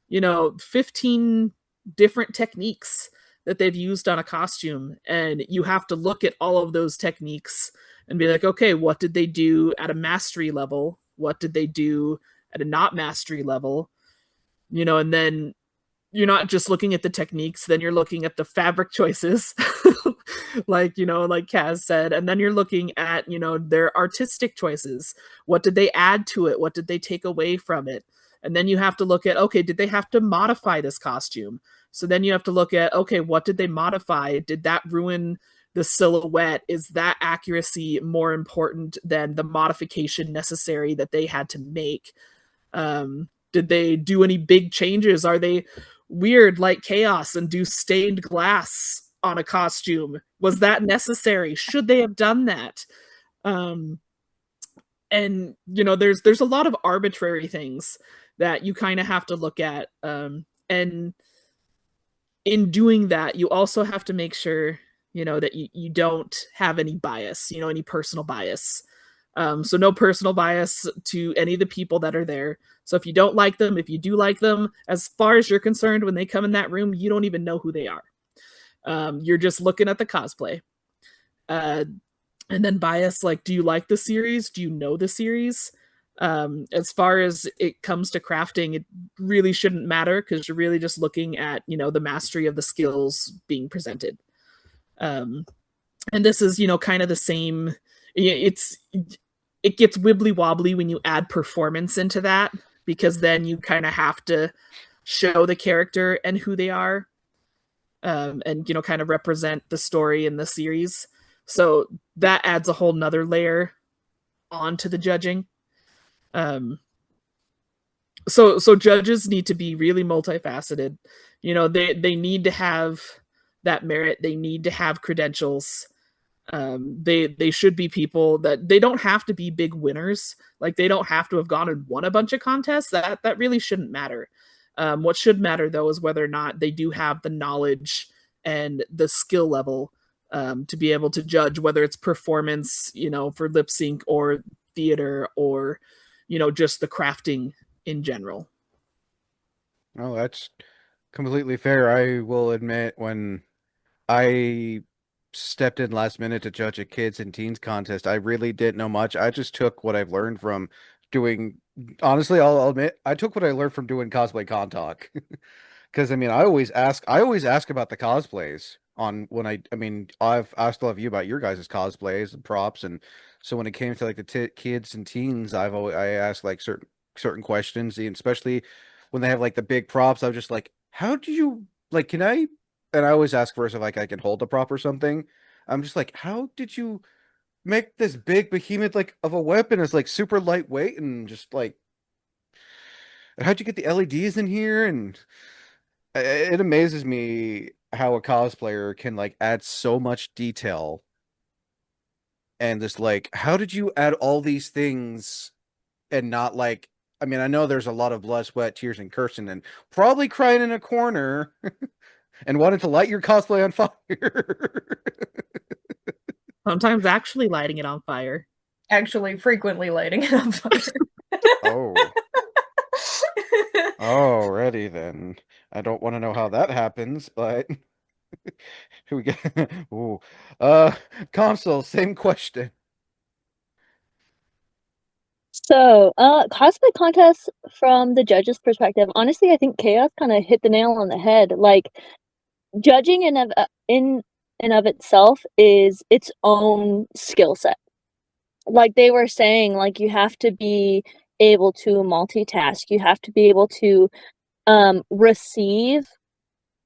15 different techniques that they've used on a costume. And you have to look at all of those techniques and be like, okay, what did they do at a mastery level? What did they do at a not mastery level? And then you're not just looking at the techniques, then you're looking at the fabric choices, like Kaz said, and then you're looking at their artistic choices. What did they add to it? What did they take away from it? And then you have to look at, okay, did they have to modify this costume? So then you have to look at, okay, what did they modify? Did that ruin the silhouette? Is that accuracy more important than the modification necessary that they had to make? Did they do any big changes? Are they weird like Chaos and do stained glass on a costume? Was that necessary? Should they have done that? And there's a lot of arbitrary things that you kind of have to look at. And in doing that, you also have to make sure that you don't have any bias, any personal bias. So no personal bias to any of the people that are there. So if you don't like them, if you do like them, as far as you're concerned, when they come in that room, you don't even know who they are. You're just looking at the cosplay. And then bias, like, do you like the series? Do you know the series? As far as it comes to crafting, it really shouldn't matter because you're really just looking at, the mastery of the skills being presented. And this is, kind of the same. It gets wibbly wobbly when you add performance into that, because then you kind of have to show the character and who they are, and kind of represent the story in the series. So that adds a whole nother layer onto the judging. So judges need to be really multifaceted. They need to have that merit. They need to have credentials. They should be people that they don't have to be big winners. Like, they don't have to have gone and won a bunch of contests. That really shouldn't matter. What should matter though is whether or not they do have the knowledge and the skill level to be able to judge whether it's performance, for lip sync or theater or, just the crafting in general. Oh, that's completely fair. I will admit, when I stepped in last minute to judge a kids and teens contest, I really didn't know much. I just took what I've learned from doing. Honestly, I'll admit, I took what I learned from doing cosplay con talk. Because I mean, I always ask about the cosplays on when I mean, I've asked all of you about your guys' cosplays and props, and so when it came to like the t kids and teens, I asked like certain questions, and especially when they have like the big props. I was just like, how do you like? Can I? And I always ask first if like I can hold the prop or something. I'm just like, how did you make this big behemoth like of a weapon is like super lightweight and just like how'd you get the LEDs in here? And it amazes me how a cosplayer can like add so much detail and just like how did you add all these things and not like I mean I know there's a lot of blood, sweat, tears, and cursing and probably crying in a corner and wanting to light your cosplay on fire. Sometimes actually lighting it on fire. Actually, frequently lighting it on fire. Oh. Alrighty then. I don't want to know how that happens, but here we go. Ooh. Uh, Console, same question. So, cosplay contests from the judges' perspective, honestly, I think Chaos kind of hit the nail on the head. Like, judging in and of itself is its own skill set. Like they were saying, like you have to be able to multitask. You have to be able to receive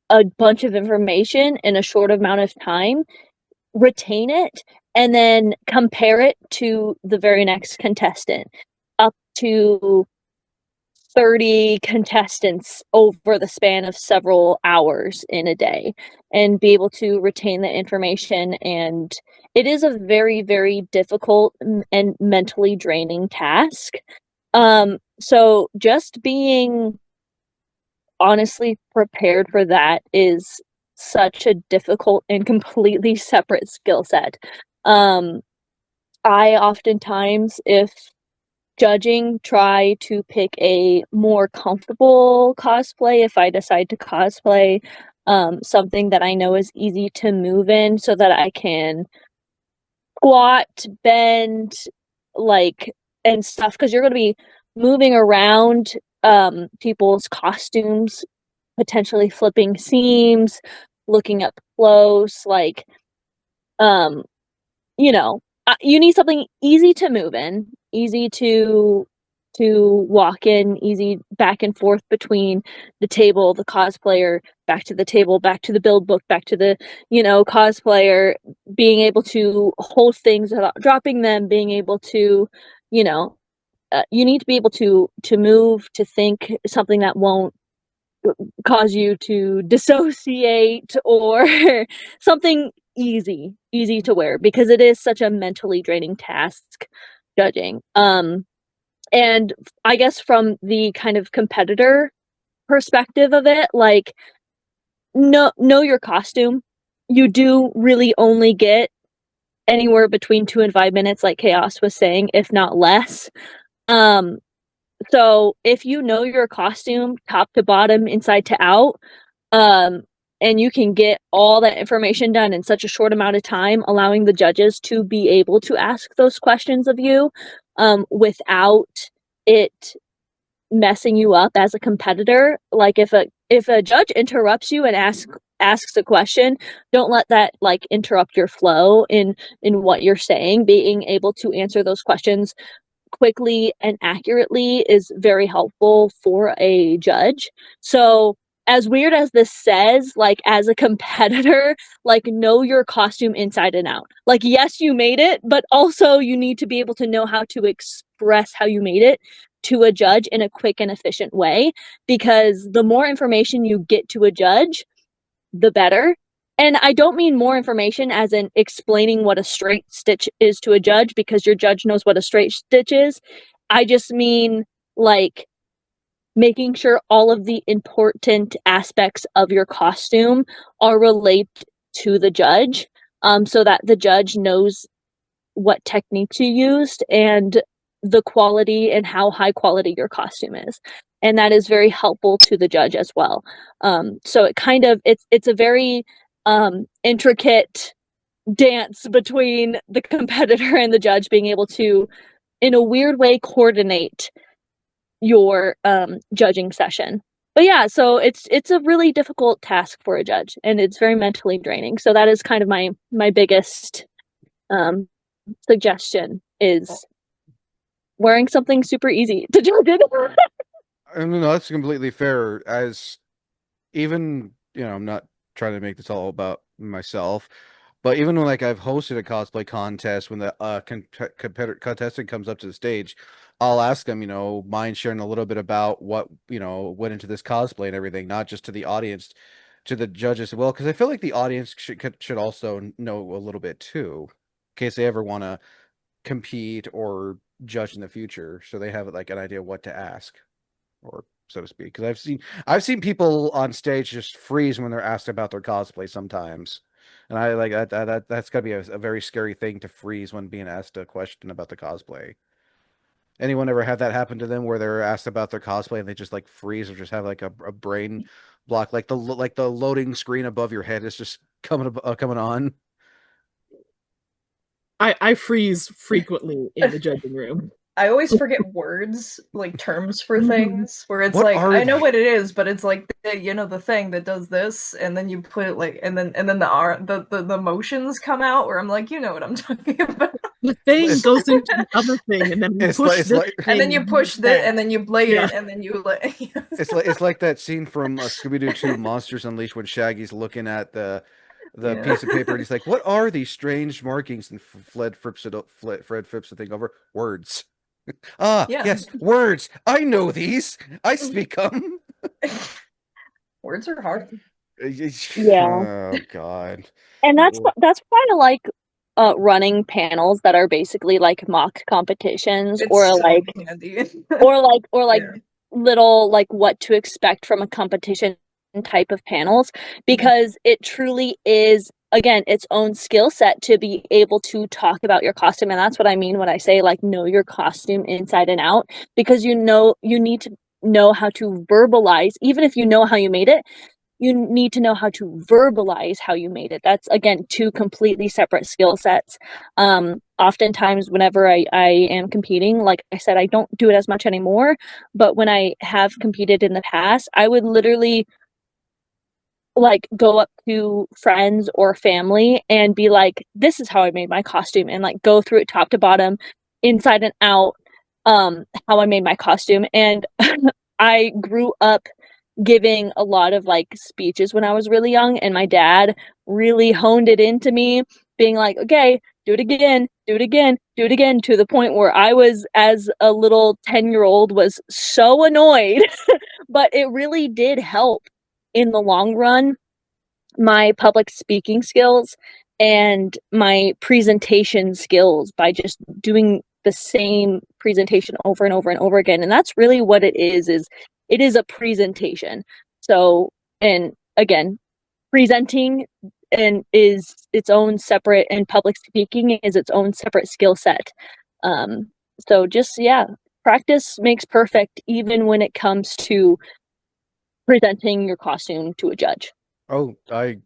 a bunch of information in a short amount of time, retain it, and then compare it to the very next contestant. Up to 30 contestants over the span of several hours in a day and be able to retain the information. And it is a very, very difficult and mentally draining task. So just being honestly prepared for that is such a difficult and completely um, skill set. I oftentimes, if judging, try to pick a more comfortable cosplay if I decide to cosplay something that I know is easy to move in so that I can squat, bend, like, and stuff because you're going to be moving around people's costumes, potentially flipping seams, looking up close, like, um, you need something easy to move in, easy to walk in, easy back and forth between the table, the cosplayer, back to the table, back to the build book, back to the, cosplayer, being able to hold things without dropping them, being able to, you know, you need to be able to move, to think something that won't cause you to dissociate or something easy to wear because it is such a mentally draining task judging. And I guess from the kind of competitor perspective of it, like know your costume. You do really only get anywhere between 2 and 5 minutes, like Chaos was saying, if not less. Um, so if you know your costume top to bottom, inside to out, um, and you can get all that information done in such a short amount of time, allowing the judges to be able to ask those questions of you, without it messing you up as a competitor. Like if a judge interrupts you and asks a question, don't let that like interrupt your flow in what you're saying. Being able to answer those questions quickly and accurately is very helpful for a judge. So, as weird as this says, like as a competitor, like know your costume inside and out. Like, yes, you made it, but also you need to be able to know how to express how you made it to a judge in a quick and efficient way, because the more information you get to a judge, the better. And I don't mean more information as in explaining what a straight stitch is to a judge because your judge knows what a straight stitch is. I just mean like making sure all of the important aspects of your costume are relayed to the judge, so that the judge knows what techniques you used and the quality and how high quality your costume is. And that is very helpful to the judge as well. So it's a very intricate dance between the competitor and the judge being able to, in a weird way, coordinate your judging session. But yeah, so it's a really difficult task for a judge, and it's very mentally draining. So that is kind of my biggest um, suggestion is wearing something super easy to judge it. I mean, that's completely fair. As even, I'm not trying to make this all about myself, But even when like I've hosted a cosplay contest, when the contestant comes up to the stage, I'll ask them, mind sharing a little bit about what, went into this cosplay and everything, not just to the audience, to the judges as well, because I feel like the audience should also know a little bit too, in case they ever want to compete or judge in the future, so they have like an idea what to ask, or so to speak. Because I've seen people on stage just freeze when they're asked about their cosplay sometimes, and I like that's got to be a very scary thing to freeze when being asked a question about the cosplay. Anyone ever had that happen to them where they're asked about their cosplay and they just like freeze or just have like a brain block, like the loading screen above your head is just coming on? I freeze frequently in the judging room. I always forget words, like terms for things, where it's What like are I know they? what it is, but it's like the thing that does this, and then you put it like, and then the motions come out, where I'm like, you know what I'm talking about. The thing It's goes into the other thing, and then we it's like push it's this like And then thing you and do push this, that. and then you blade Yeah. it, and then you like. it's like that scene from Scooby-Doo 2 Monsters Unleashed when Shaggy's looking at the Yeah. piece of paper and he's like, "What are these strange markings?" And Fred flips the thing over. Words. Ah, Yeah. yes, words. I know these. I speak them. Words are hard. Yeah. Oh God. And that's why I like running panels that are basically like mock competitions It's or so like handy. or like Yeah. little like what to expect from a competition type of panels, because it truly is, again, its own skill set to be able to talk about your costume. And that's what I mean when I say like know your costume inside and out, because you need to know how to verbalize. Even if you know how you made it, you need to know how to verbalize how you made it. That's, again, two completely separate skill sets. Oftentimes whenever I am competing, like I said, I don't do it as much anymore, but when I have competed in the past, I would literally like go up to friends or family and be like, this is how I made my costume, and like go through it top to bottom, inside and out, how I made my costume. And I grew up giving a lot of like speeches when I was really young, and my dad really honed it into me, being like, okay, do it again, do it again, do it again, to the point where I was, as a little 10-year-old, was so annoyed. But it really did help in the long run my public speaking skills and my presentation skills by just doing the same presentation over and over and over again. And that's really what it is it is a presentation. So, and again, presenting and is its own separate, and public speaking is its own separate skill set. Um, so just, yeah, practice makes perfect, even when it comes to presenting your costume to a judge. Oh, I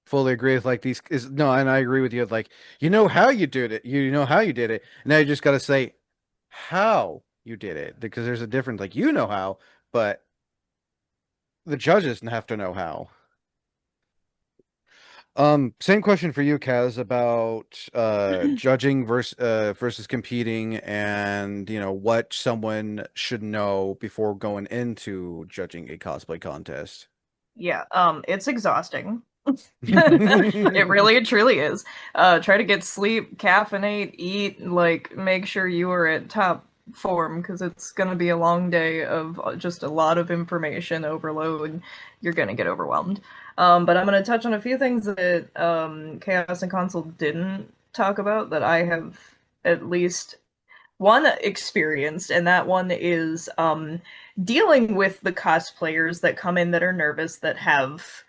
fully agree with like these is no, and I agree with you. Like, you know how you did it. You know how you did it. Now you just got to say how you did it, because there's a difference. Like, you know how, but the judges have to know how. Same question for you, Kaz, about judging versus competing, and what someone should know before going into judging a cosplay contest. Yeah, it's exhausting. It really, truly is. Try to get sleep, caffeinate, eat, like make sure you are at top form, because it's gonna be a long day of just a lot of information overload. You're gonna get overwhelmed. But I'm gonna touch on a few things that Chaos and Consul didn't talk about that I have at least one experienced, and that one is dealing with the cosplayers that come in that are nervous, that have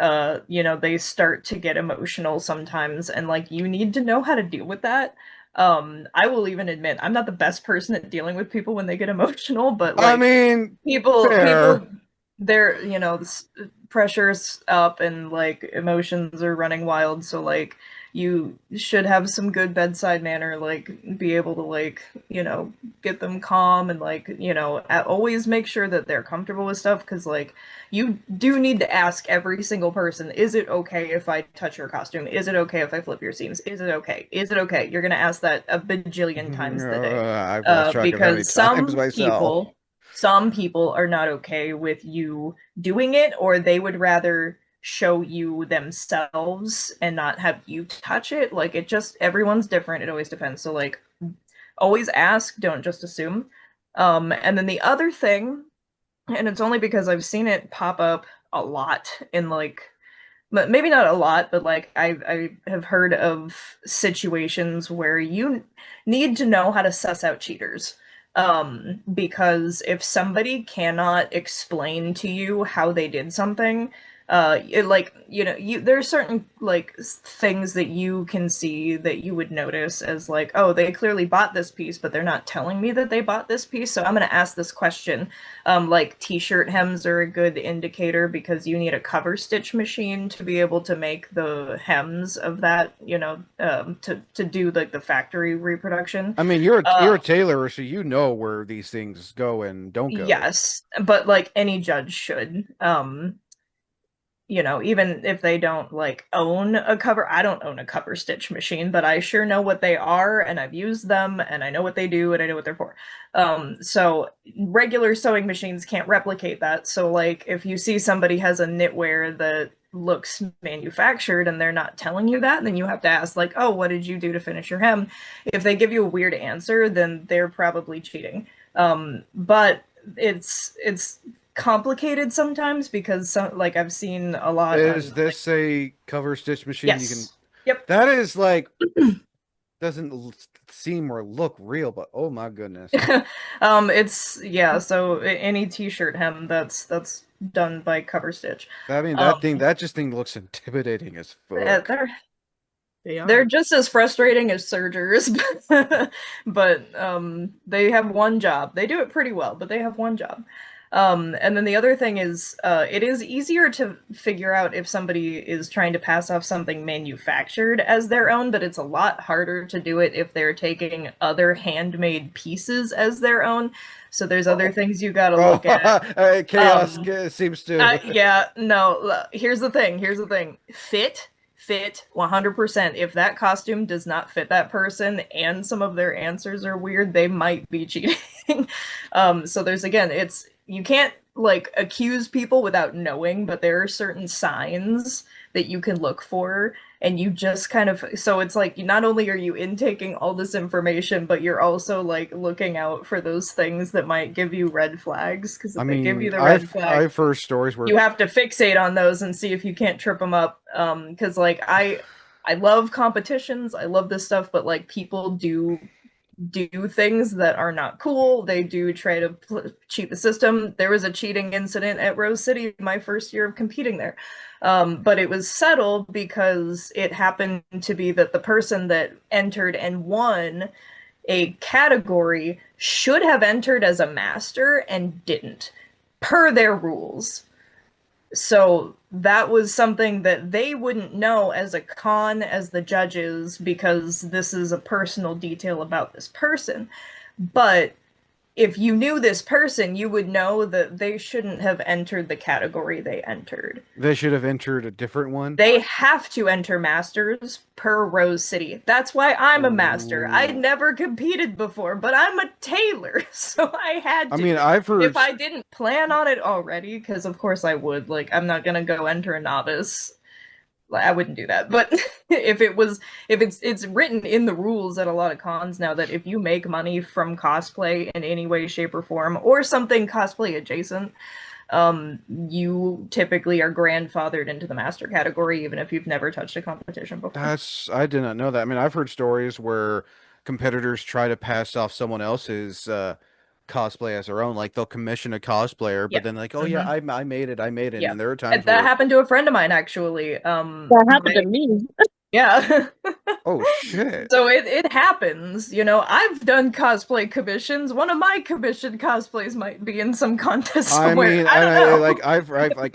they start to get emotional sometimes, and like you need to know how to deal with that. I will even admit I'm not the best person at dealing with people when they get emotional, but I like mean, people fair. they're this pressure's up and like emotions are running wild, so like you should have some good bedside manner, like be able to like get them calm, and like always make sure that they're comfortable with stuff, because like you do need to ask every single person, is it okay if I touch your costume, is it okay if I flip your seams, is it okay, is it okay? You're gonna ask that a bajillion times the day, I've lost track of how many because times myself. some people are not okay with you doing it, or they would rather show you themselves and not have you touch it. Like, it just, everyone's different. It always depends. So, like, always ask, don't just assume. And then the other thing, and it's only because I've seen it pop up a lot in, like, maybe not a lot, but like I have heard of situations where you need to know how to suss out cheaters. Because if somebody cannot explain to you how they did something, like, you know, there's certain like things that you can see that you would notice as like, oh, they clearly bought this piece, but they're not telling me that they bought this piece, so I'm going to ask this question. Like, t-shirt hems are a good indicator because you need a cover stitch machine to be able to make the hems of that, you know, to do like the factory reproduction. I mean, you're a tailor, so you know where these things go and don't go. Yes, but like any judge should. You know, even if they don't like own a cover, I don't own a cover stitch machine, but I sure know what they are, and I've used them, and I know what they do, and I know what they're for. So regular sewing machines can't replicate that. So like, if you see somebody has a knitwear that looks manufactured and they're not telling you that, then you have to ask like, oh, what did you do to finish your hem? If they give you a weird answer, then they're probably cheating. But it's complicated sometimes because some, like, I've seen a lot Is on, this a cover stitch machine? yes. You can. Yep. That is like doesn't seem or look real, but oh my goodness. It's, yeah, so any t-shirt hem that's done by cover stitch. I mean, that thing looks intimidating as fuck. They're just as frustrating as sergers, but they have one job. They do it pretty well, but they have one job. And then the other thing is, it is easier to figure out if somebody is trying to pass off something manufactured as their own, but it's a lot harder to do it if they're taking other handmade pieces as their own. So there's other things you gotta look at. Chaos seems to. Yeah, no, here's the thing. Fit 100%. If that costume does not fit that person and some of their answers are weird, they might be cheating. So there's, again, it's, you can't like accuse people without knowing, but there are certain signs that you can look for, and you just kind of, so it's like, not only are you intaking all this information, but you're also like looking out for those things that might give you red flags, because if they give you the red flag, I've heard stories where you have to fixate on those and see if you can't trip them up. Because like, I love competitions, I love this stuff, but like, people do things that are not cool. They do try to cheat the system. There was a cheating incident at Rose City my first year of competing there. But it was subtle because it happened to be that the person that entered and won a category should have entered as a master and didn't, per their rules. So that was something that they wouldn't know as a con as the judges, because this is a personal detail about this person. But if you knew this person, you would know that they shouldn't have entered the category they entered. They should have entered a different one. They have to enter masters per Rose City. That's why I'm a master. I'd never competed before, but I'm a tailor, so I had to. I mean, I've heard, if I didn't plan on it already, because of course I would, like, I'm not gonna go enter a novice. Like, I wouldn't do that. But if it's written in the rules at a lot of cons now that if you make money from cosplay in any way, shape, or form, or something cosplay adjacent, you typically are grandfathered into the master category, even if you've never touched a competition before. I did not know that. I mean, I've heard stories where competitors try to pass off someone else's cosplay as their own. Like, they'll commission a cosplayer, but then like, oh yeah, I made it. Yeah. And there are times that where happened to a friend of mine, actually. That happened to me. Yeah. oh shit. So it happens, you know. I've done cosplay commissions. One of my commissioned cosplays might be in some contest somewhere. I mean, I don't know. like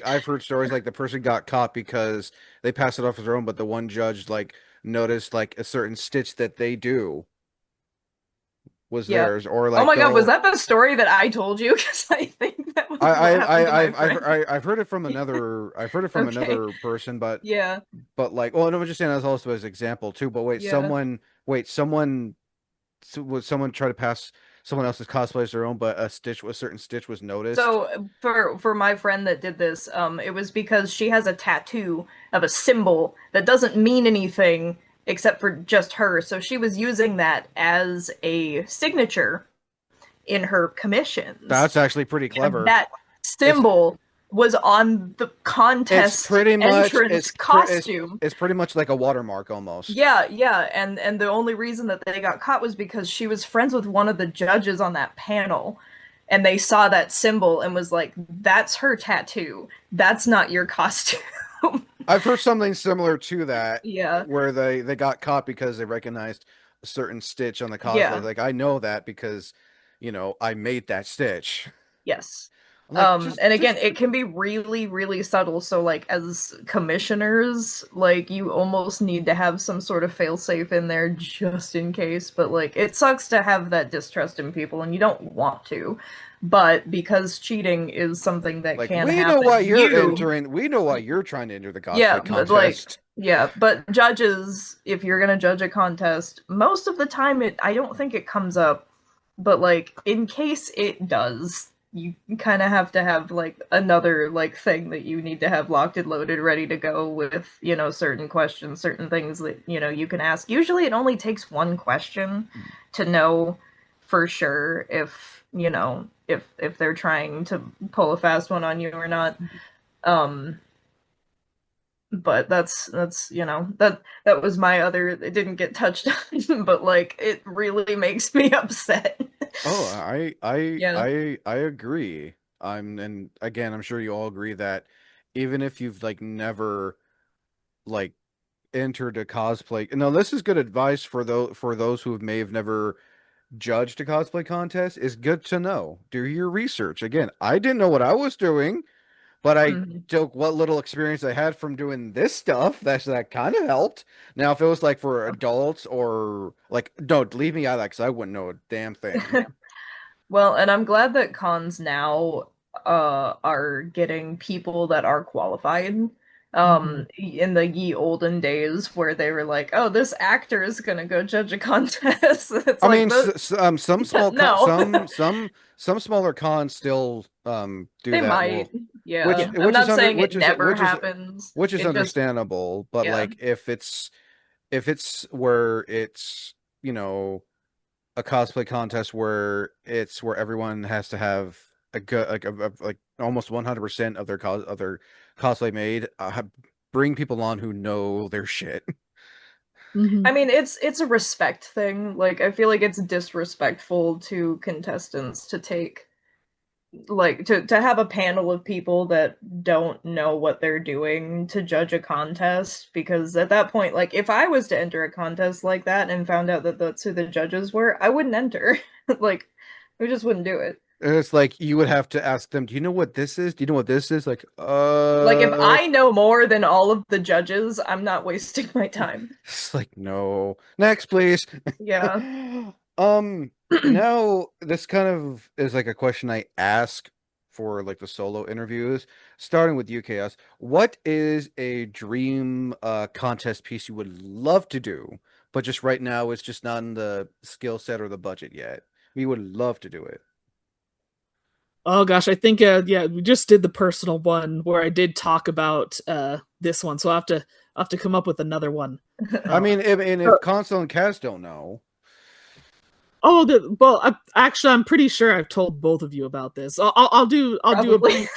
I've heard stories like the person got caught because they passed it off as their own, but the one judge like noticed like a certain stitch that they do was theirs, or like, oh my god, was that the story that I told you? Because I think that was I've heard it from another another person, but yeah, but like, well, no, I'm just saying that's also as example too. But wait, someone try to pass someone else's cosplay as their own, but a certain stitch was noticed. So for my friend that did this, it was because she has a tattoo of a symbol that doesn't mean anything except for just her. So she was using that as a signature in her commissions. That's actually pretty And clever. that symbol was on the It's contest pretty much entrance costume. it's pretty much like a watermark almost. Yeah, and the only reason that they got caught was because she was friends with one of the judges on that panel, and they saw that symbol and was like, "That's her tattoo. That's not your costume." I've heard something similar to that. Yeah. Where they got caught because they recognized a certain stitch on the cosplay. Yeah. Like, I know that because, I made that stitch. Yes. I'm like, And again, it can be really, really subtle. So, like, as commissioners, like, you almost need to have some sort of failsafe in there just in case. But, like, it sucks to have that distrust in people, and you don't want to. But because cheating is something that like, can we happen, know why you're entering. We know why you're trying to enter the yeah, cosplay but like, contest. yeah, but judges, if you're gonna judge a contest, most of the time I don't think it comes up, but like in case it does, you kind of have to have like another like thing that you need to have locked and loaded, ready to go with, certain questions, certain things that you can ask. Usually, it only takes one question to know for sure if if they're trying to pull a fast one on you or not. But that's that was my other, it didn't get touched on, but like it really makes me upset. Oh, Yeah. I agree. And again, I'm sure you all agree that even if you've like never like entered a cosplay, no, this is good advice for those who may have never judged a cosplay contest. Is good to know. Do your research. Again, I didn't know what I was doing, but I Mhm. took what little experience I had from doing this stuff. That kind of helped. Now, if it was like for adults or like, don't leave me out of that because I wouldn't know a damn thing. Well, and I'm glad that cons now are getting people that are qualified. In the ye olden days where they were like, "Oh, this actor is gonna go judge a contest." It's I like mean, the some small no. some smaller cons still do They that. might. Well, Yeah. I'm not saying it never which is happens. which is It just understandable, but yeah. like if it's where it's a cosplay contest where it's where everyone has to have a good like almost 100% of their cosplay made, bring people on who know their shit. Mm-hmm. I mean, it's a respect thing. Like, I feel like it's disrespectful to contestants to take like to have a panel of people that don't know what they're doing to judge a contest, because at that point, like if I was to enter a contest like that and found out that that's who the judges were, I wouldn't enter. Like, we just wouldn't do it. And it's like you would have to ask them, "Do you know what this is? Do you know what this is?" Like, Like, if I know more than all of the judges, I'm not wasting my time. it's like, no. Next, please. Yeah. Now this kind of is like a question I ask for like the solo interviews, starting with you, Chaos. What is a dream contest piece you would love to do, but just right now it's just not in the skill set or the budget yet? We would love to do it. Oh gosh, I think yeah, we just did the personal one where I did talk about this one, so I'll have to come up with another one. I Uh, mean, if Consul and Caz don't know, well, actually, I'm pretty sure I've told both of you about this. I'll do a Probably. brief.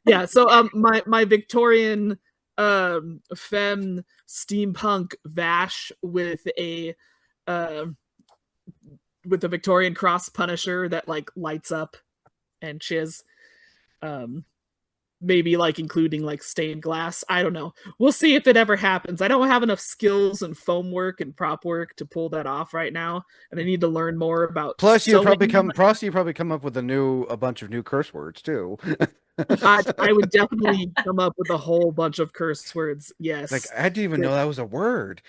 Yeah, so my Victorian femme steampunk Vash uh with a Victorian cross Punisher that like lights up and shiz. Um, maybe like including like stained glass. I don't know. We'll see if it ever happens. I don't have enough skills and foam work and prop work to pull that off right now, and I need to learn more about sewing. you probably come up with a bunch of new curse words too. I would definitely come up with a whole bunch of curse words. Like, Yes. I didn't even know that was a word.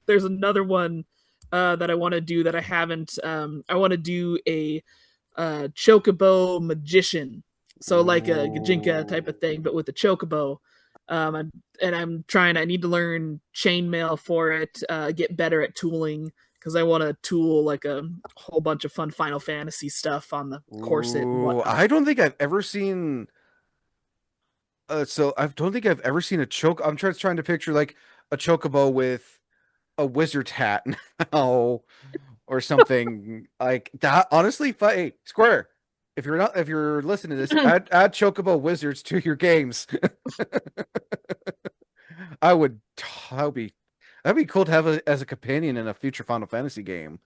There's another one that I want to do that I haven't. I want to do a chocobo magician, so like a Gajinka type of thing, but with a chocobo. And I'm trying. I need to learn chainmail for it. Get better at tooling because I want to tool like a whole bunch of fun Final Fantasy stuff on the corset and Ooh, whatnot. I don't think I've ever seen. So I don't think I've ever seen a choke. I'm trying to picture like a chocobo with a wizard's hat now, or something like that. Honestly, hey, Square, if you're listening to this, add chocobo wizards to your games. I would. That'd be cool to have as a companion in a future Final Fantasy game.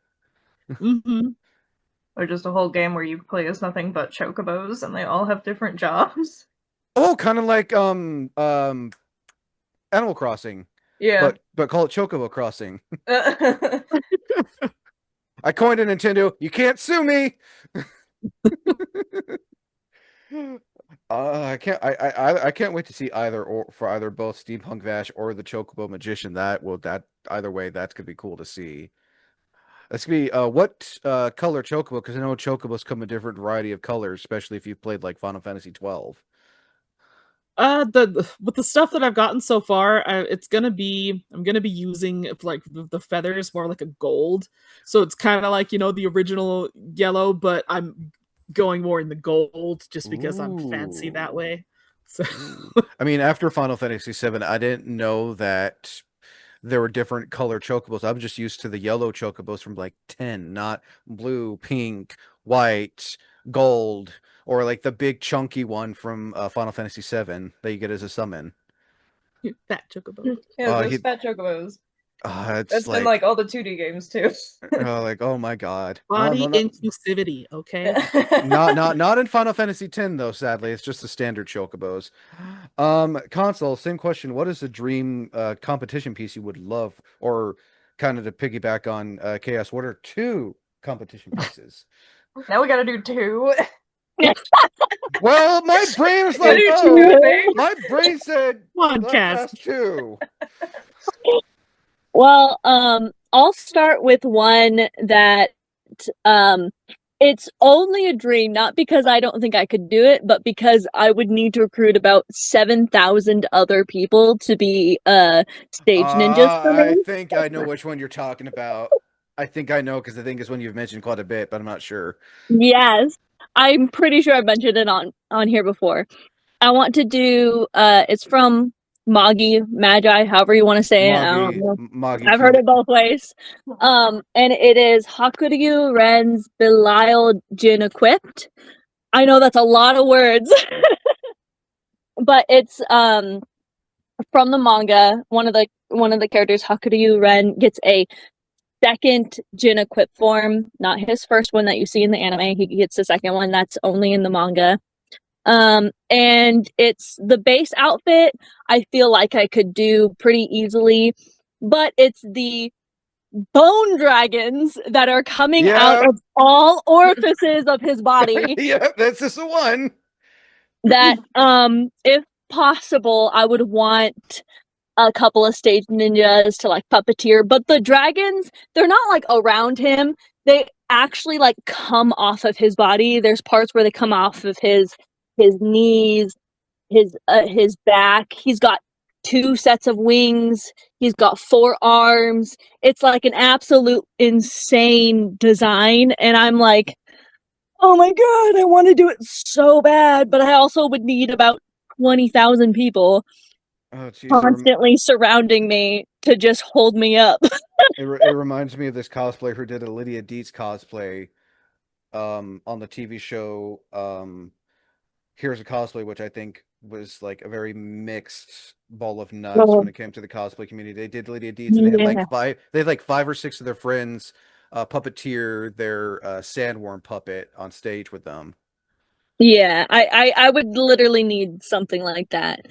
Mm-hmm. Or just a whole game where you play as nothing but chocobos and they all have different jobs. Oh, kind of like Animal Crossing, Yeah. but call it Chocobo Crossing. I coined a Nintendo. You can't sue me. I can't. I can't wait to see either or for either both Steampunk Vash or the Chocobo Magician. That either way, that's gonna be cool to see. That's gonna be what color Chocobo? Because I know Chocobos come in different variety of colors, especially if you've played like Final Fantasy 12. The with the stuff that I've gotten so far, it's gonna be I'm gonna be using like the feathers more like a gold, so it's kind of like the original yellow, but I'm going more in the gold just because I'm fancy that Ooh. way. So I mean, after Final Fantasy 7, I didn't know that there were different color chocobos. I'm just used to the yellow chocobos from like 10, not blue, pink, white, gold, or like the big chunky one from Final Fantasy 7 that you get as a summon. fat chocobo. Yeah, those fat chocobos. It's That's been like all the 2D games too. like, oh my God. Body No. inclusivity, okay? Not in Final Fantasy X though, sadly. It's just the standard chocobos. Console, same question. What is the dream competition piece you would love, or kind of to piggyback on Chaos, what are two competition pieces? Now we gotta do two. Well, my brain was like, Gotta do oh, two things. my brain said, Come on, let's Kaz. ask two. Well, I'll start with one that it's only a dream, not because I don't think I could do it, but because I would need to recruit about 7,000 other people to be stage ninjas for I me. think I know which one you're talking about. I think I know because I think it's one you've mentioned quite a bit, but I'm not sure. Yes. I'm pretty sure I've mentioned it on here before. I want to do it's from Magi, however you want to say it. I don't know. Magi I've heard it both ways. And it is Hakuryu Ren's Belial Jin equipped. I know that's a lot of words. But it's from the manga. One of the characters, Hakuryu Ren, gets a second Jin equipped form, not his first one that you see in the anime. He gets the second one that's only in the manga. And it's the base outfit I feel like I could do pretty easily, but it's the bone dragons that are coming out of all orifices of his body. Yeah, that's just the one. That, if possible, I would want a couple of stage ninjas to like puppeteer, but the dragons, they're not like around him. They actually like come off of his body. There's parts where they come off of his knees, his back. He's got 2 sets of wings. He's got 4 arms. It's like an absolute insane design, and I'm like, oh my god, I want to do it so bad, but I also would need about 20,000 people constantly surrounding me to just hold me up. It reminds me of this cosplayer who did a Lydia Dietz cosplay on the TV show Here's a Cosplay, which I think was like a very mixed ball of nuts when it came to the cosplay community. They did Lydia Dietz, and they had like 5 or 6 of their friends puppeteer their sandworm puppet on stage with them. Yeah, I would literally need something like that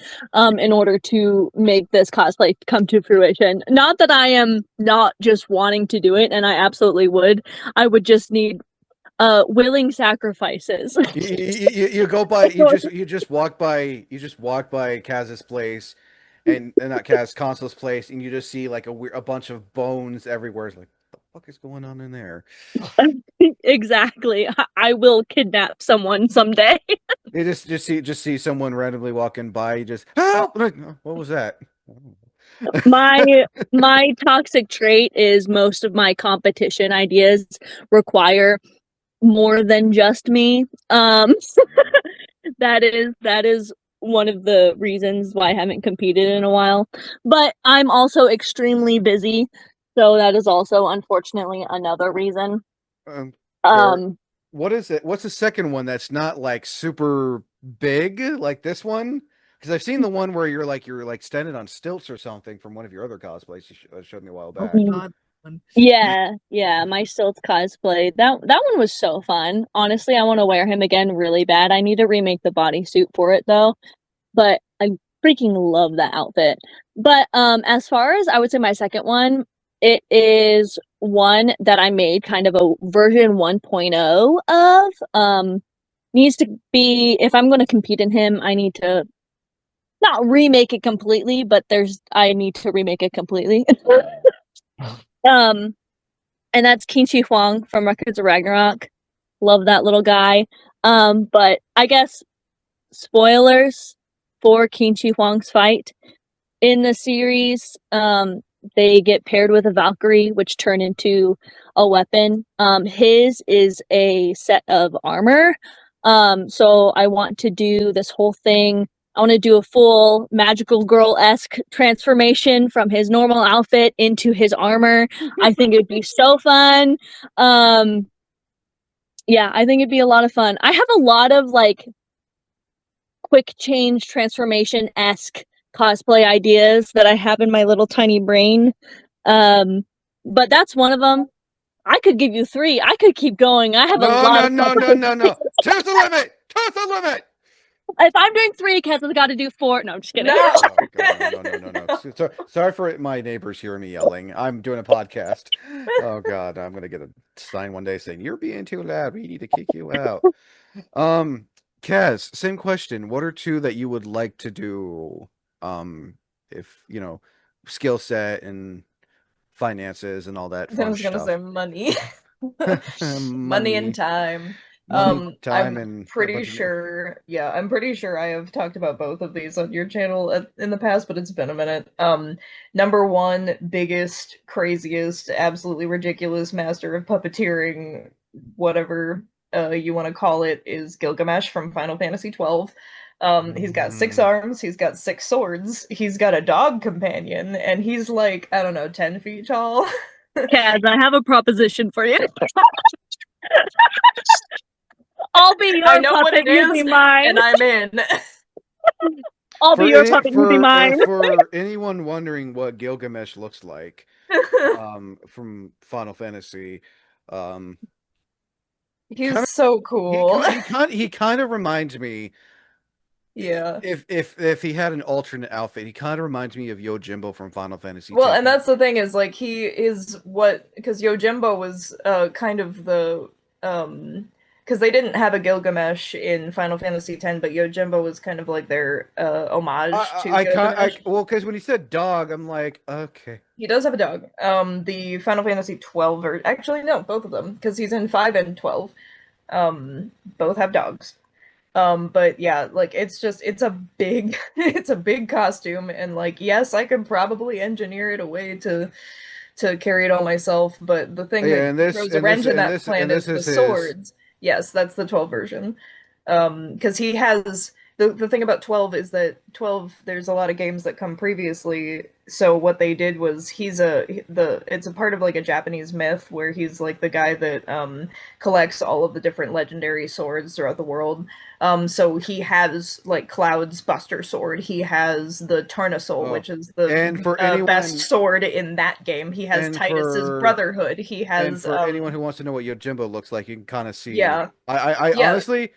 in order to make this cosplay come to fruition. Not that I am not just wanting to do it, and I absolutely would. I would just need willing sacrifices. You go by you just walk by Kaz's place, and not Kaz, Consul's place, and you just see like a bunch of bones everywhere. It's like, what the fuck is going on in there? Exactly. I will kidnap someone someday. You just see someone randomly walking by. You just help. Like, what was that? My toxic trait is most of my competition ideas require more than just me. That is one of the reasons why I haven't competed in a while. But I'm also extremely busy, so that is also unfortunately another reason. Fair. Um What is it? What's the second one that's not like super big like this one? Because I've seen the one where you're like standing on stilts or something from one of your other cosplays you showed me a while Oh back. God. yeah, my Stilts cosplay. That one was so fun. Honestly, I want to wear him again really bad. I need to remake the bodysuit for it though. But I freaking love that outfit. But as far as I would say my second one, it is one that I made kind of a version 1.0 of. Needs to be if I'm going to compete in him, I need to not remake it completely, but I need to remake it completely. um and that's Qin Huang from Records of Ragnarok. Love that little guy. But I guess spoilers for Qin Shi Huang's fight in the series. They get paired with a Valkyrie, which turn into a weapon. His is a set of armor. So I want to do this whole thing. I want to do a full magical girl esque transformation from his normal outfit into his armor. I think it'd be so fun. Um, yeah, I think it'd be a lot of fun. I have a lot of like quick change transformation esque cosplay ideas that I have in my little tiny brain. But that's one of them. I could give you three. I could keep going. I have a No, lot no, of no, no, cosplay. no, no. Two's the limit. Two's the limit. If I'm doing three, Kaz has got to do four. No, I'm just kidding. No. Oh God, no, no, no, no, no. Sorry for my neighbors hearing me yelling. I'm doing a podcast. Oh God, I'm gonna get a sign one day saying you're being too loud. We need to kick you out. Um, Kaz, same question. What are two that you would like to do? If skill set and finances and all that I fun was gonna say stuff. money. Money and Money, time. money, time, I'm and a pretty bunch of. sure, yeah, I'm pretty sure I have talked about both of these on your channel in the past, but it's been a minute. Number one, biggest, craziest, absolutely ridiculous master of puppeteering, whatever you want to call it, is Gilgamesh from Final Fantasy 12. He's got six Mm. arms, he's got six swords, he's got a dog companion, and he's like, I don't know, 10 feet tall. Kaz, I have a proposition for you. I'll be I your know what puppet, it you be is, mine. and I'm in. I'll be For your any puppet, you be mine. for anyone wondering what Gilgamesh looks like, from Final Fantasy, um, He's kind of so cool. he kind of reminds me, Yeah. if he had an alternate outfit, he kind of reminds me of Yojimbo from Final Fantasy Well, 10. and that's the thing is like he is what because Yojimbo was kind of the because they didn't have a Gilgamesh in Final Fantasy X, but Yojimbo was kind of like their homage to Gilgamesh. Well, because when he said dog, I'm like, okay. He does have a dog. The Final Fantasy 12 or actually no, both of them because he's in 5 and 12. Both have dogs. But yeah, like it's a big it's a big costume and like yes, I could probably engineer it a way to carry it all myself, but the thing Yeah, that throws a wrench in that plan and this is the is his. swords. Yes, that's the 12 version. Because he has the thing about 12 is that 12 there's a lot of games that come previously. So what they did was it's a part of like a Japanese myth where he's like the guy that collects all of the different legendary swords throughout the world. So he has like Cloud's Buster Sword. He has the Tarnasul, Oh, which is the and for best anyone sword in that game. He has and Titus's for Brotherhood. He and has for anyone who wants to know what Yojimbo looks like, you can kind of see. yeah, I yeah. honestly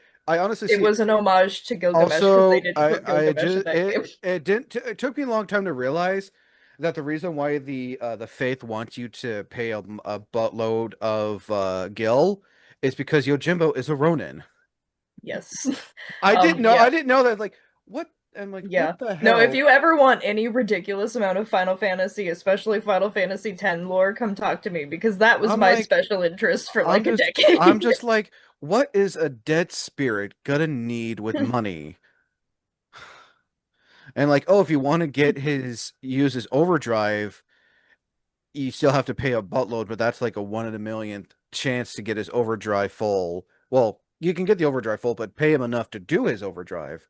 It see. was an homage to Gilgamesh because they Also, didn't put I Gilgamesh in just that game. it didn't it took me a long time to realize that the reason why the faith wants you to pay a buttload of gil is because Yojimbo is a Ronin. Yes. I Yeah. didn't know that. Like what? I'm like, Yeah. what the No, if hell? you ever want any ridiculous amount of Final Fantasy, especially Final Fantasy X lore, come talk to me because that was I'm my like, special interest for I'm like a just I'm decade. just like, what is a dead spirit gonna need with money? And like, oh, if you want to use his overdrive, you still have to pay a buttload, but that's like a 1 in a million chance to get his overdrive full. Well, you can get the overdrive full, but pay him enough to do his overdrive.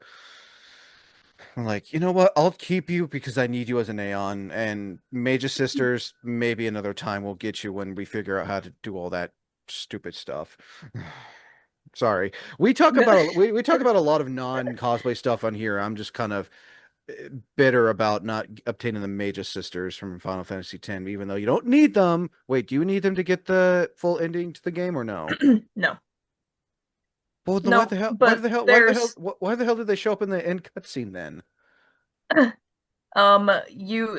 I'm like, you know what? I'll keep you because I need you as an Aeon, and Mage's Sisters, maybe another time we'll get you when we figure out how to do all that stupid stuff. Sorry. We talk about a lot of non-cosplay stuff on here. I'm just kind of bitter about not obtaining the Mage's Sisters from Final Fantasy X, even though you don't need them. Wait, do you need them to get the full ending to the game or no? No. Well, then No, but there's why the hell did they show up in the end cutscene then?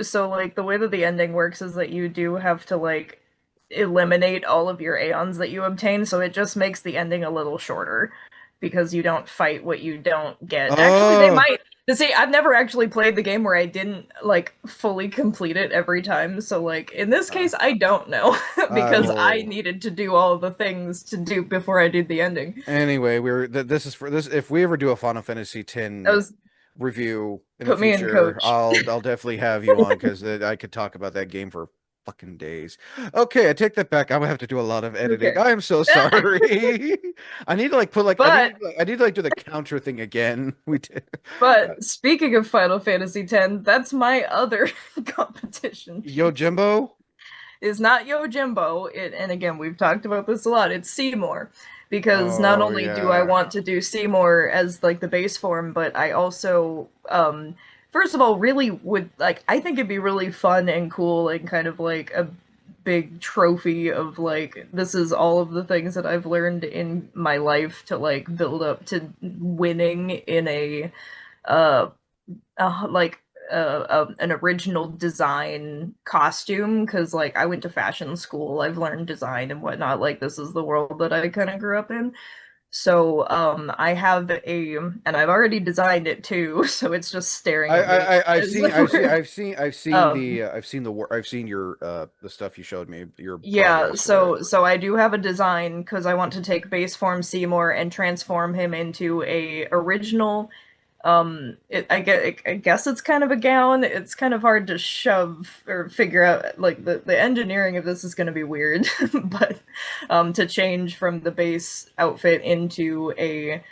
so like the way that the ending works is that you do have to like eliminate all of your aeons that you obtain, so it just makes the ending a little shorter because you don't fight what you don't get. Actually, they Oh, might to say I've never actually played the game where I didn't like fully complete it every time. So like in this uh, case, I don't know I because I will. needed to do all the things to do before I did the ending. Anyway, this is for this. If we ever do a Final Fantasy That X was review in the put me in, future, coach. I'll definitely have you on because I could talk about that game for fucking days. Okay, I take that back. I'm gonna have to do a lot of editing. Okay. I am so sorry. I need to like put like But I need to like do the counter thing again. We did. But speaking of Final Fantasy X, that's my other competition piece. Yojimbo? Is not Yojimbo. And again, we've talked about this a lot. It's Seymour, because not Oh only do I yeah. want to do Seymour as like the base form, but I also, first of all, really would like. I think it'd be really fun and cool and kind of like a big trophy of like this is all of the things that I've learned in my life to like build up to winning in a uh, like an original design costume because like I went to fashion school, I've learned design and whatnot. Like this is the world that I kind of grew up in. So I have and I've already designed it too, so it's just staring at me. Um, I've seen your the stuff you showed me, your yeah, progress for it. so I do have a design because I want to take base form Seymour and transform him into a original I guess it's kind of a gown. It's kind of hard to shove or figure out like the engineering of this is going to be weird, but to change from the base outfit into a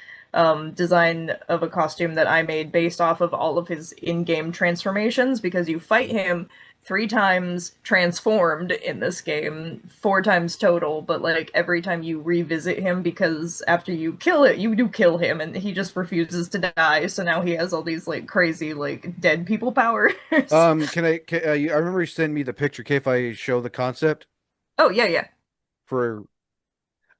design of a costume that I made based off of all of his in-game transformations because you fight him 3 times transformed in this game, 4 times total, but like every time you revisit him because after you kill it, you do kill him and he just refuses to die, so now he has all these like crazy like dead people powers. I remember you sent me the picture. Okay, if I show the concept Oh yeah, yeah. for,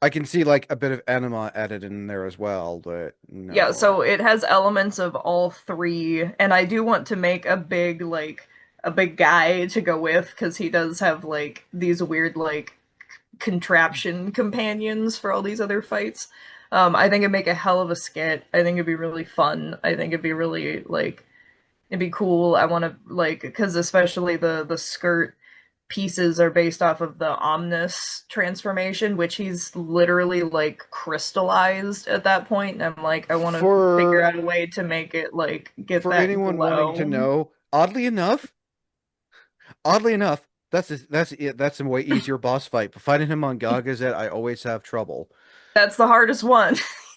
I can see like a bit of anima added in there as well, but Yeah, no. so it has elements of all three, and I do want to make a big guy to go with because he does have like these weird like contraption companions for all these other fights. I think it'd make a hell of a skit. I think it'd be really fun. I think it'd be really like it'd be cool. I want to like because especially the skirt pieces are based off of the Omnis transformation, which he's literally like crystallized at that point. And I'm like, I want to figure For out a way to make it like get for that anyone wanting to glow. know, oddly enough, that's it. That's a way easier boss fight. But fighting him on Gagazet, I always have trouble. That's the hardest one.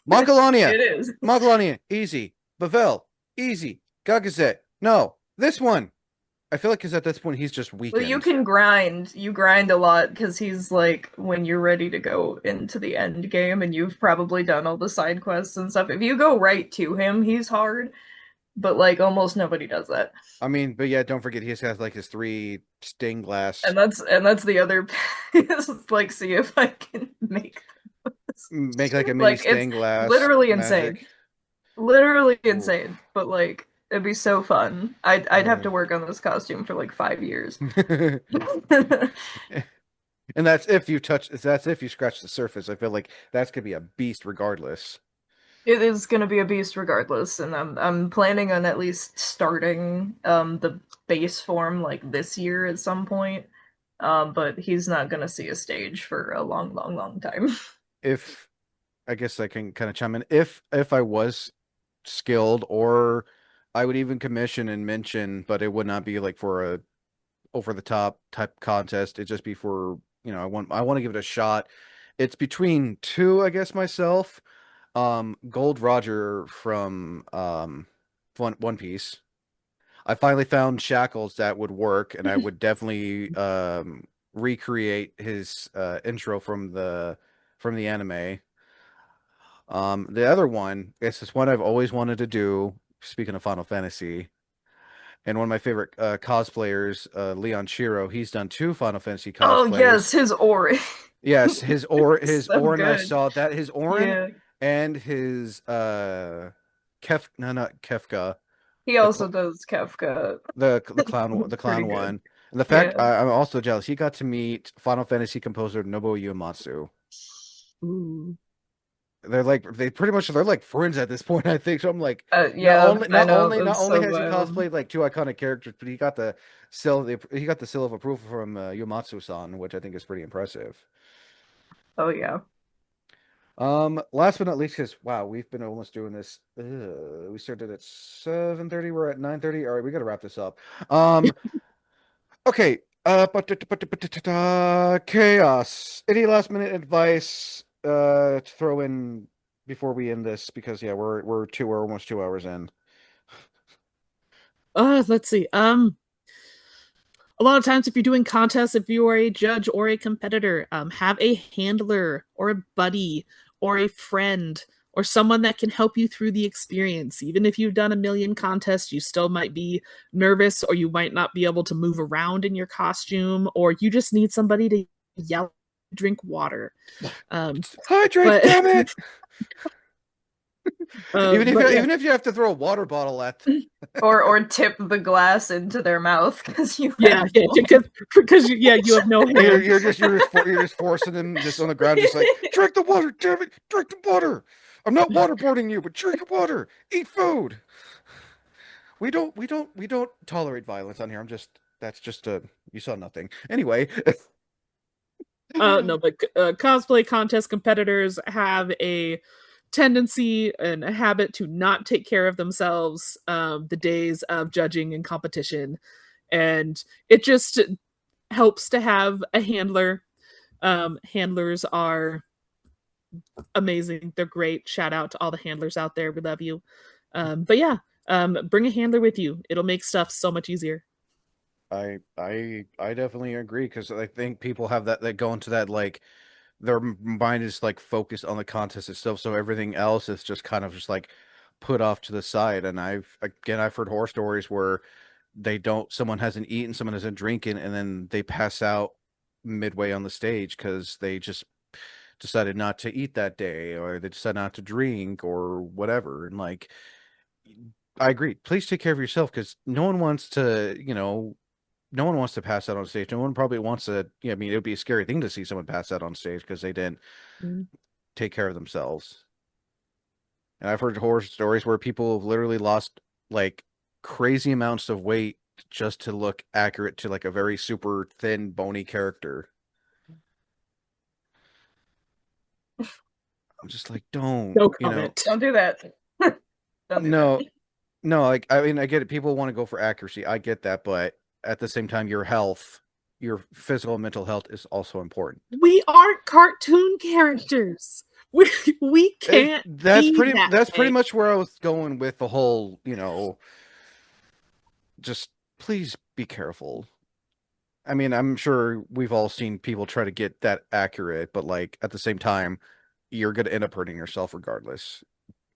Magalania, It is. Magalania, easy. Bavel, easy. Gagazet, no. This one, I feel like because at this point he's just Well, you weakened. can grind. You grind a lot because he's like when you're ready to go into the end game and you've probably done all the side quests and stuff. If you go right to him, he's hard, but like almost nobody does that. I mean, but yeah, don't forget he has like his three stained glass, And that's the other is like see if I can make this. make like a mini Like it's stained glass literally insane. magic. Literally insane. Oof. But like it'd be so fun. I'd have Uh, to work on this costume for like 5 years. And that's if you scratch the surface. I feel like that's gonna be a beast regardless. It is gonna be a beast regardless, and I'm planning on at least starting the base form like this year at some point. But he's not gonna see a stage for a long, long, long time. If I guess I can kind of chime in. If I was skilled or I would even commission and mention, but it would not be like for a over the top type contest. It'd just be for, I want to give it a shot. It's between two, I guess, myself. Gold Roger from One Piece. I finally found shackles that would work, and I would definitely recreate his intro from the anime. The other one, it's this one I've always wanted to do. Speaking of Final Fantasy, and one of my favorite cosplayers, Leon Shiro, he's done two Final Fantasy Oh yes, cosplays. his Ori. Yes, his So Orin, I good. saw that his Orin Yeah. and his no, not Kefka, He the also does Kafka. the clown Pretty good. one. And the fact Yeah. I'm also jealous, he got to meet Final Fantasy composer Nobuo Uematsu. Ooh. They're like friends at this point, I think. So I'm like, Yeah, I know. not That's only so has he violent. cosplayed like two iconic characters, but he got the seal of approval from Uematsu-san, which I think is pretty impressive. Oh yeah. Last but not least, because wow, we've been almost doing this. We started at 7:30. We're at 9:30. All right, we got to wrap this up. Um, okay. Chaos. Any last minute advice to throw in before we end this? Because yeah, we're almost 2 hours in. Let's see. A lot of times if you're doing contests, if you are a judge or a competitor, have a handler or a buddy or a friend or someone that can help you through the experience. Even if you've done a million contests, you still might be nervous, or you might not be able to move around in your costume, or you just need somebody to yell, drink water. Hydrate, But damn it! but yeah, Even if you have to throw a water bottle at Or tip the glass into their mouth because you yeah, have yeah, one. because yeah, you have no hands. you're just forcing them just on the ground, just like drink the water, damn it, drink the water. I'm not waterboarding you, but drink the water, eat food. We don't tolerate violence on here. That's just a you saw nothing anyway. No, but cosplay contest competitors have a tendency and a habit to not take care of themselves the days of judging and competition, and it just helps to have a handler. Handlers are amazing; they're great. Shout out to all the handlers out there. We love you. But yeah, bring a handler with you. It'll make stuff so much easier. I definitely agree because I think people have that go into that like their mind is like focused on the contest itself, so everything else is just kind of just like put off to the side. And I've heard horror stories where someone hasn't eaten, someone hasn't drinking, and then they pass out midway on the stage because they just decided not to eat that day, or they decided not to drink, or whatever. And like, I agree. Please take care of yourself because no one wants to, no one wants to pass out on stage. No one probably wants to. Yeah, I mean, it would be a scary thing to see someone pass out on stage because they didn't Mm. take care of themselves. And I've heard horror stories where people have literally lost like crazy amounts of weight just to look accurate to like a very super thin, bony character. I'm just like, don't, No comment. Don't do that. Don't do that. no, no, like, I mean, I get it. People want to go for accuracy. I get that. But at the same time, your physical and mental health is also important. We aren't cartoon characters. We we can't be that That's pretty way. much where I was going with the whole, just please be careful. I mean, I'm sure we've all seen people try to get that accurate, but like at the same time, you're gonna end up hurting yourself regardless,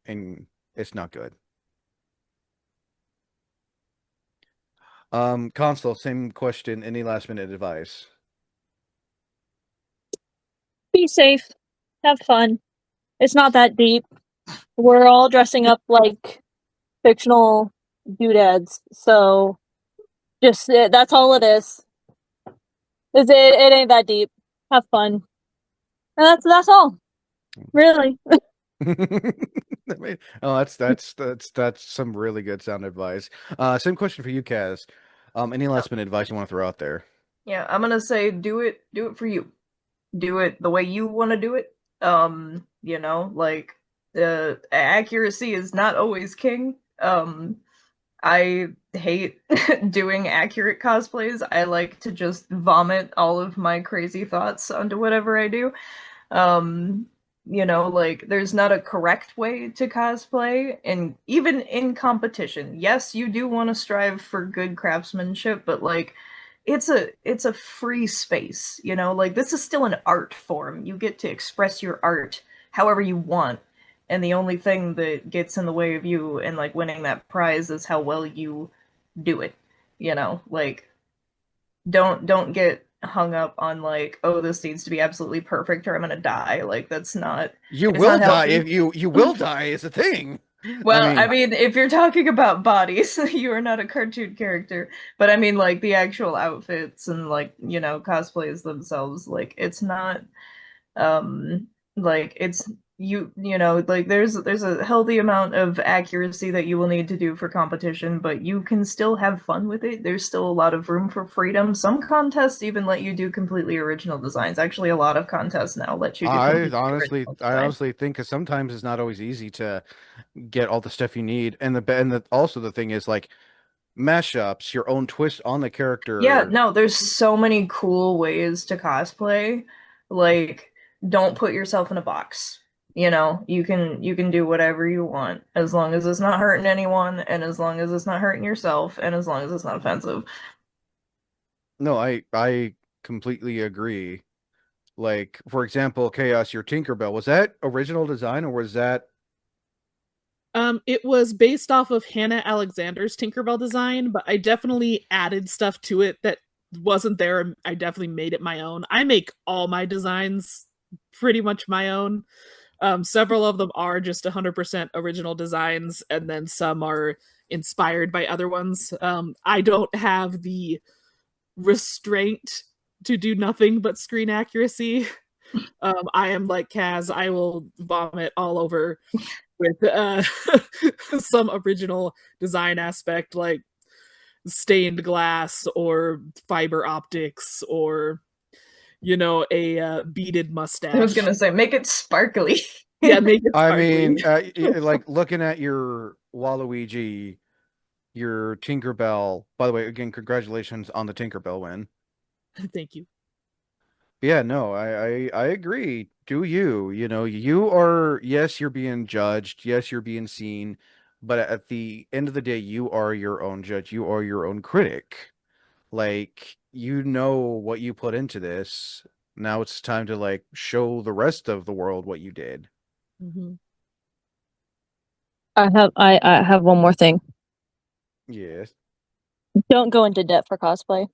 and it's not good. Consul, same question. Any last minute advice? Be safe. Have fun. It's not that deep. We're all dressing up like fictional doodads, so just that's all it is. It ain't that deep. Have fun. And that's all. Really. Oh, that's some really good sound advice. Same question for you, Kaz. Any last minute advice you want to throw out there? Yeah, I'm gonna say do it for you. Do it the way you want to do it. Like accuracy is not always king. I hate doing accurate cosplays. I like to just vomit all of my crazy thoughts onto whatever I do. Um, like there's not a correct way to cosplay, and even in competition, yes, you do want to strive for good craftsmanship, but like it's a free space, like this is still an art form. You get to express your art however you want, and the only thing that gets in the way of you and like winning that prize is how well you do it. Like don't get hung up on like, oh, this needs to be absolutely perfect or I'm gonna die. Like that's not You it's will not die healthy. if you will die is a thing. I Well, I mean, mean, if you're talking about bodies, you are not a cartoon character. But I mean like the actual outfits and like, cosplays themselves, like it's not um like it's like there's a healthy amount of accuracy that you will need to do for competition, but you can still have fun with it. There's still a lot of room for freedom. Some contests even let you do completely original designs. Actually, a lot of contests now let you do I completely honestly, original I designs. honestly think because sometimes it's not always easy to get all the stuff you need, and also the thing is like mashups, your own twist on the Yeah, character. no, there's so many cool ways to cosplay. Like, don't put yourself in a box. You can do whatever you want as long as it's not hurting anyone and as long as it's not hurting yourself and as long as it's not offensive. No, I completely agree. Like for example, Chaos, your Tinkerbell, was that original design or was that? It was based off of Hannah Alexander's Tinkerbell design, but I definitely added stuff to it that wasn't there. I definitely made it my own. I make all my designs pretty much my own. Several of them are just 100% original designs, and then some are inspired by other ones. I don't have the restraint to do nothing but screen accuracy. I am like Kaz. I will vomit all over with some original design aspect like stained glass or fiber optics or a beaded I was mustache. gonna say, make it sparkly. Yeah, make it I sparkly. mean, like looking at your Waluigi, your Tinkerbell. By the way, again, congratulations on the Tinkerbell win. Thank you. Yeah, no, I agree. Do you? You know, you are, yes, you're being judged. Yes, you're being seen. But at the end of the day, you are your own judge. You are your own critic. Like, you know what you put into this. Now it's time to like show the rest of the world what you did. Mm-hmm. I have one more thing. Yes. Don't go into debt for cosplay.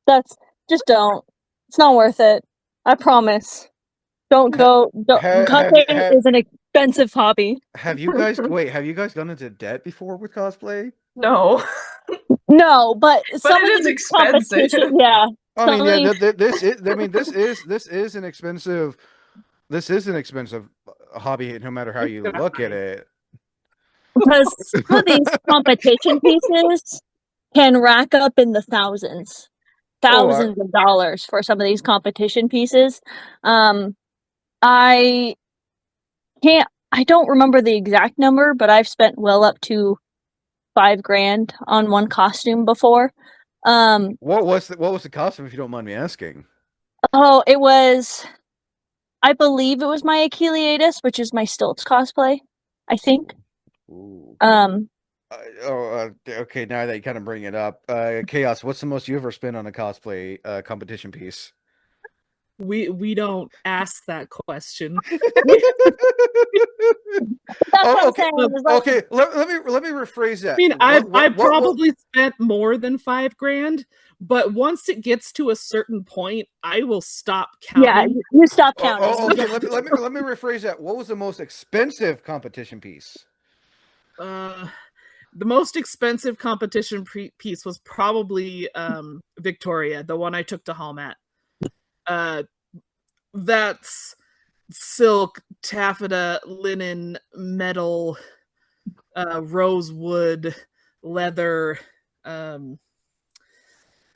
That's just don't. It's not worth it. I promise. Don't Ha go. Don't, have you cosplaying is an expensive hobby. have you guys wait, have you guys gone into debt before with cosplay? No, No, but but some it of is these expensive. competition, yeah, I some mean, of yeah, these this is I mean this is an expensive hobby no matter how It's you gonna look at hide. it. because some of these competition pieces can rack up in the thousands, Oh, thousands of dollars for some of these competition pieces. Um, I can't. I don't remember the exact number, but I've spent well up to 5 grand on one costume before. Um, what was the costume if you don't mind me asking? oh, it was. I believe it was my Achilles, which is my stilts cosplay. I think. Ooh. Um, Okay, now that you kind of bring it up, Chaos, what's the most you ever spent on a cosplay competition piece? We don't ask that question. that's what Oh, I'm okay, saying. I Is like, okay. Let me rephrase that. mean, I What? probably spent more than 5 grand, but once it gets to a certain point, I will stop yeah, counting. you stop counting. You Okay. just Let me rephrase that. What was the most expensive competition piece? Uh, the most expensive competition piece was probably Victoria, the one I took to home at. Uh, that's silk, taffeta, linen, metal, rosewood, leather, um,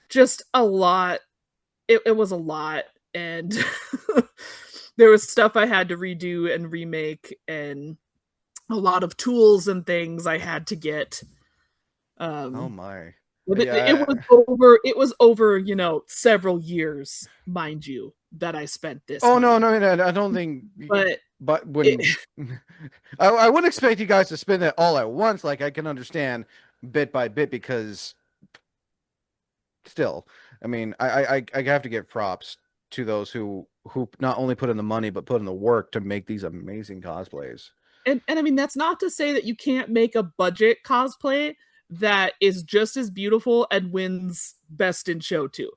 just a lot. It was a lot, and there was stuff I had to redo and remake, and a lot of tools and things I had to get. Oh my. It Yeah. was over. It was over. Several years, mind you, that I spent this Oh no, money. no, I don't think. But But it, when I wouldn't expect you guys to spend it all at once. Like I can understand bit by bit because still, I mean, I have to give props to those who not only put in the money but put in the work to make these amazing cosplays. and I mean, that's not to say that you can't make a budget cosplay that is just as beautiful and wins best in show too.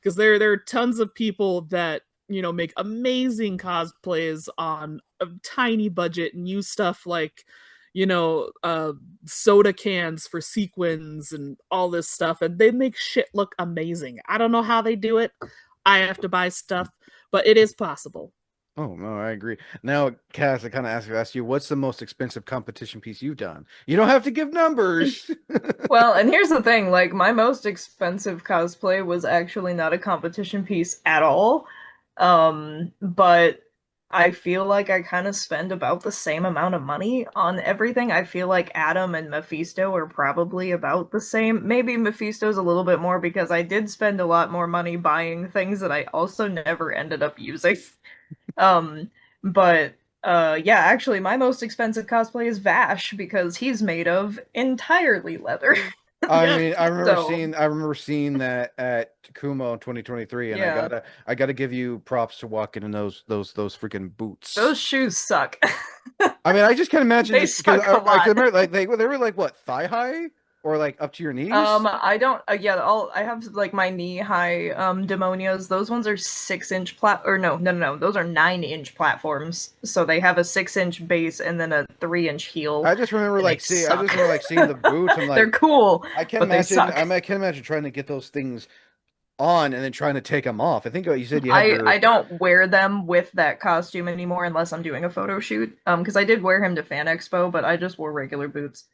Because there are tons of people that make amazing cosplays on a tiny budget and use stuff like you know uh soda cans for sequins and all this stuff, and they make shit look amazing. I don't know how they do it. I have to buy stuff, but it is possible. Oh no, I agree. Now, Cass, I kind of ask you, what's the most expensive competition piece you've done? You don't have to give numbers. Well, and here's the thing, like my most expensive cosplay was actually not a competition piece at all. But I feel like I kind of spend about the same amount of money on everything. I feel like Adam and Mephisto are probably about the same. Maybe Mephisto's a little bit more because I did spend a lot more money buying things that I also never ended up using. Um, but yeah, actually my most expensive cosplay is Vash because he's made of entirely leather. I Yeah. mean, So, I remember seeing that at Kumo 2023, and yeah. I gotta give you props to walking in those freaking boots. Those shoes suck. I mean, I just can't imagine They just because suck a I can lot. remember like they were like what, thigh high or like up to your knees. I don't. Yeah, I have like my knee high demonias. Those ones are 6 inch or no. Those are 9 inch platforms. So they have a 6 inch base and then a 3 inch heel, I just remember and they like suck. seeing the boots. I'm They're like, cool, I can't but they imagine. suck. I can't imagine trying to get those things on and then trying to take them off. I think you said you had I your. don't wear them with that costume anymore unless I'm doing a photo shoot. Because I did wear him to Fan Expo, but I just wore regular boots.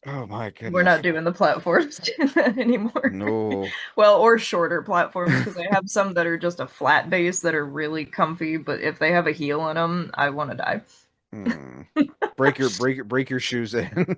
Oh my We're goodness. not doing the platforms anymore. No. Well, or shorter platforms because I have some that are just a flat base that are really comfy, but if they have a heel in them, I want to die. Hmm. Break your shoes in.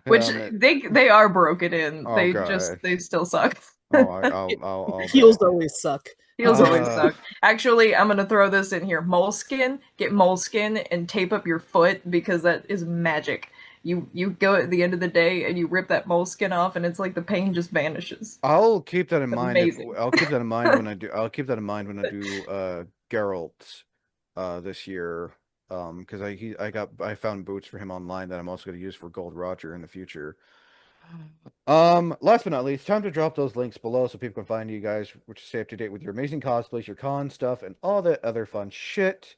Which That- they are broken in. oh god. They still suck. Oh, I'll Heels bet. always suck. Heels always Uh, suck. Actually, I'm gonna throw this in here. Moleskin, get moleskin and tape up your foot because that is magic. You go at the end of the day and you rip that moleskin off and it's like the pain just vanishes. I'll keep that in It's mind if amazing. I'll keep that in mind when I do. I'll keep that in mind when I do Geralt this year. Because I found boots for him online that I'm also going to use for Gold Roger in the future. Last but not least, time to drop those links below so people can find you guys, which is stay up to date with your amazing cosplays, your con stuff, and all that other fun shit.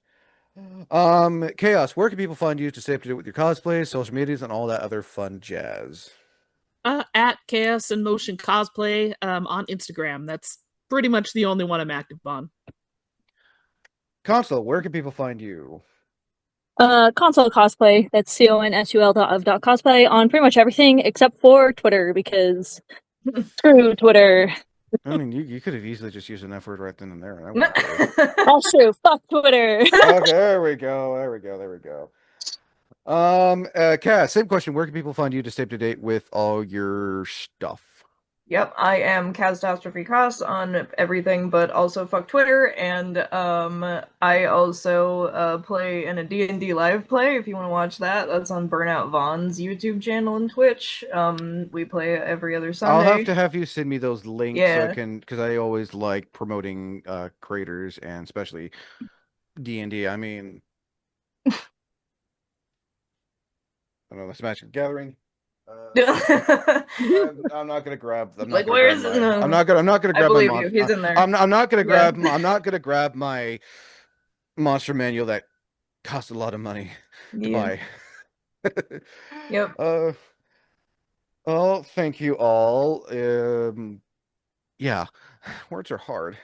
Chaos, where can people find you to stay up to date with your cosplays, social medias, and all that other fun jazz? At Chaos in Motion Cosplay on Instagram. That's pretty much the only one I'm active on. Consul, where can people find you? Console cosplay. That's consul.of.cosplay on pretty much everything except for Twitter because screw Twitter. I mean, you could have easily just used an F word right then and there. And I wouldn't care. That's true. Fuck Twitter. Okay, there we go. There we go. Cass, same question. Where can people find you to stay up to date with all your stuff? Yep, I am Catastrophe Cross on everything, but also fuck Twitter, and I also play in a D&D live play. If you want to watch that, that's on Burnout Vaughn's YouTube channel and Twitch. We play every other I'll have Sunday. to have you send me those links so I Yeah. can, because I always like promoting creators and especially D&D. I mean, I don't know, the Magic the Gathering. I'm not gonna grab. I'm not Like, gonna where grab is my. it? No. I'm not gonna I grab my believe you. monster. He's in there. I'm not gonna Yeah. grab. I'm not gonna grab my monster manual that cost a lot of money to Yeah. buy. Yep. Oh, thank you all. Yeah, words are hard.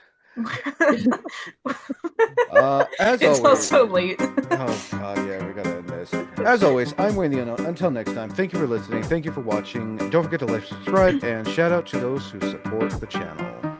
As It's always. also late. Oh god, yeah, we gotta end this. As always, I'm Wayne the Unknown. Until next time, thank you for listening, thank you for watching. Don't forget to like, subscribe, and shout out to those who support the channel.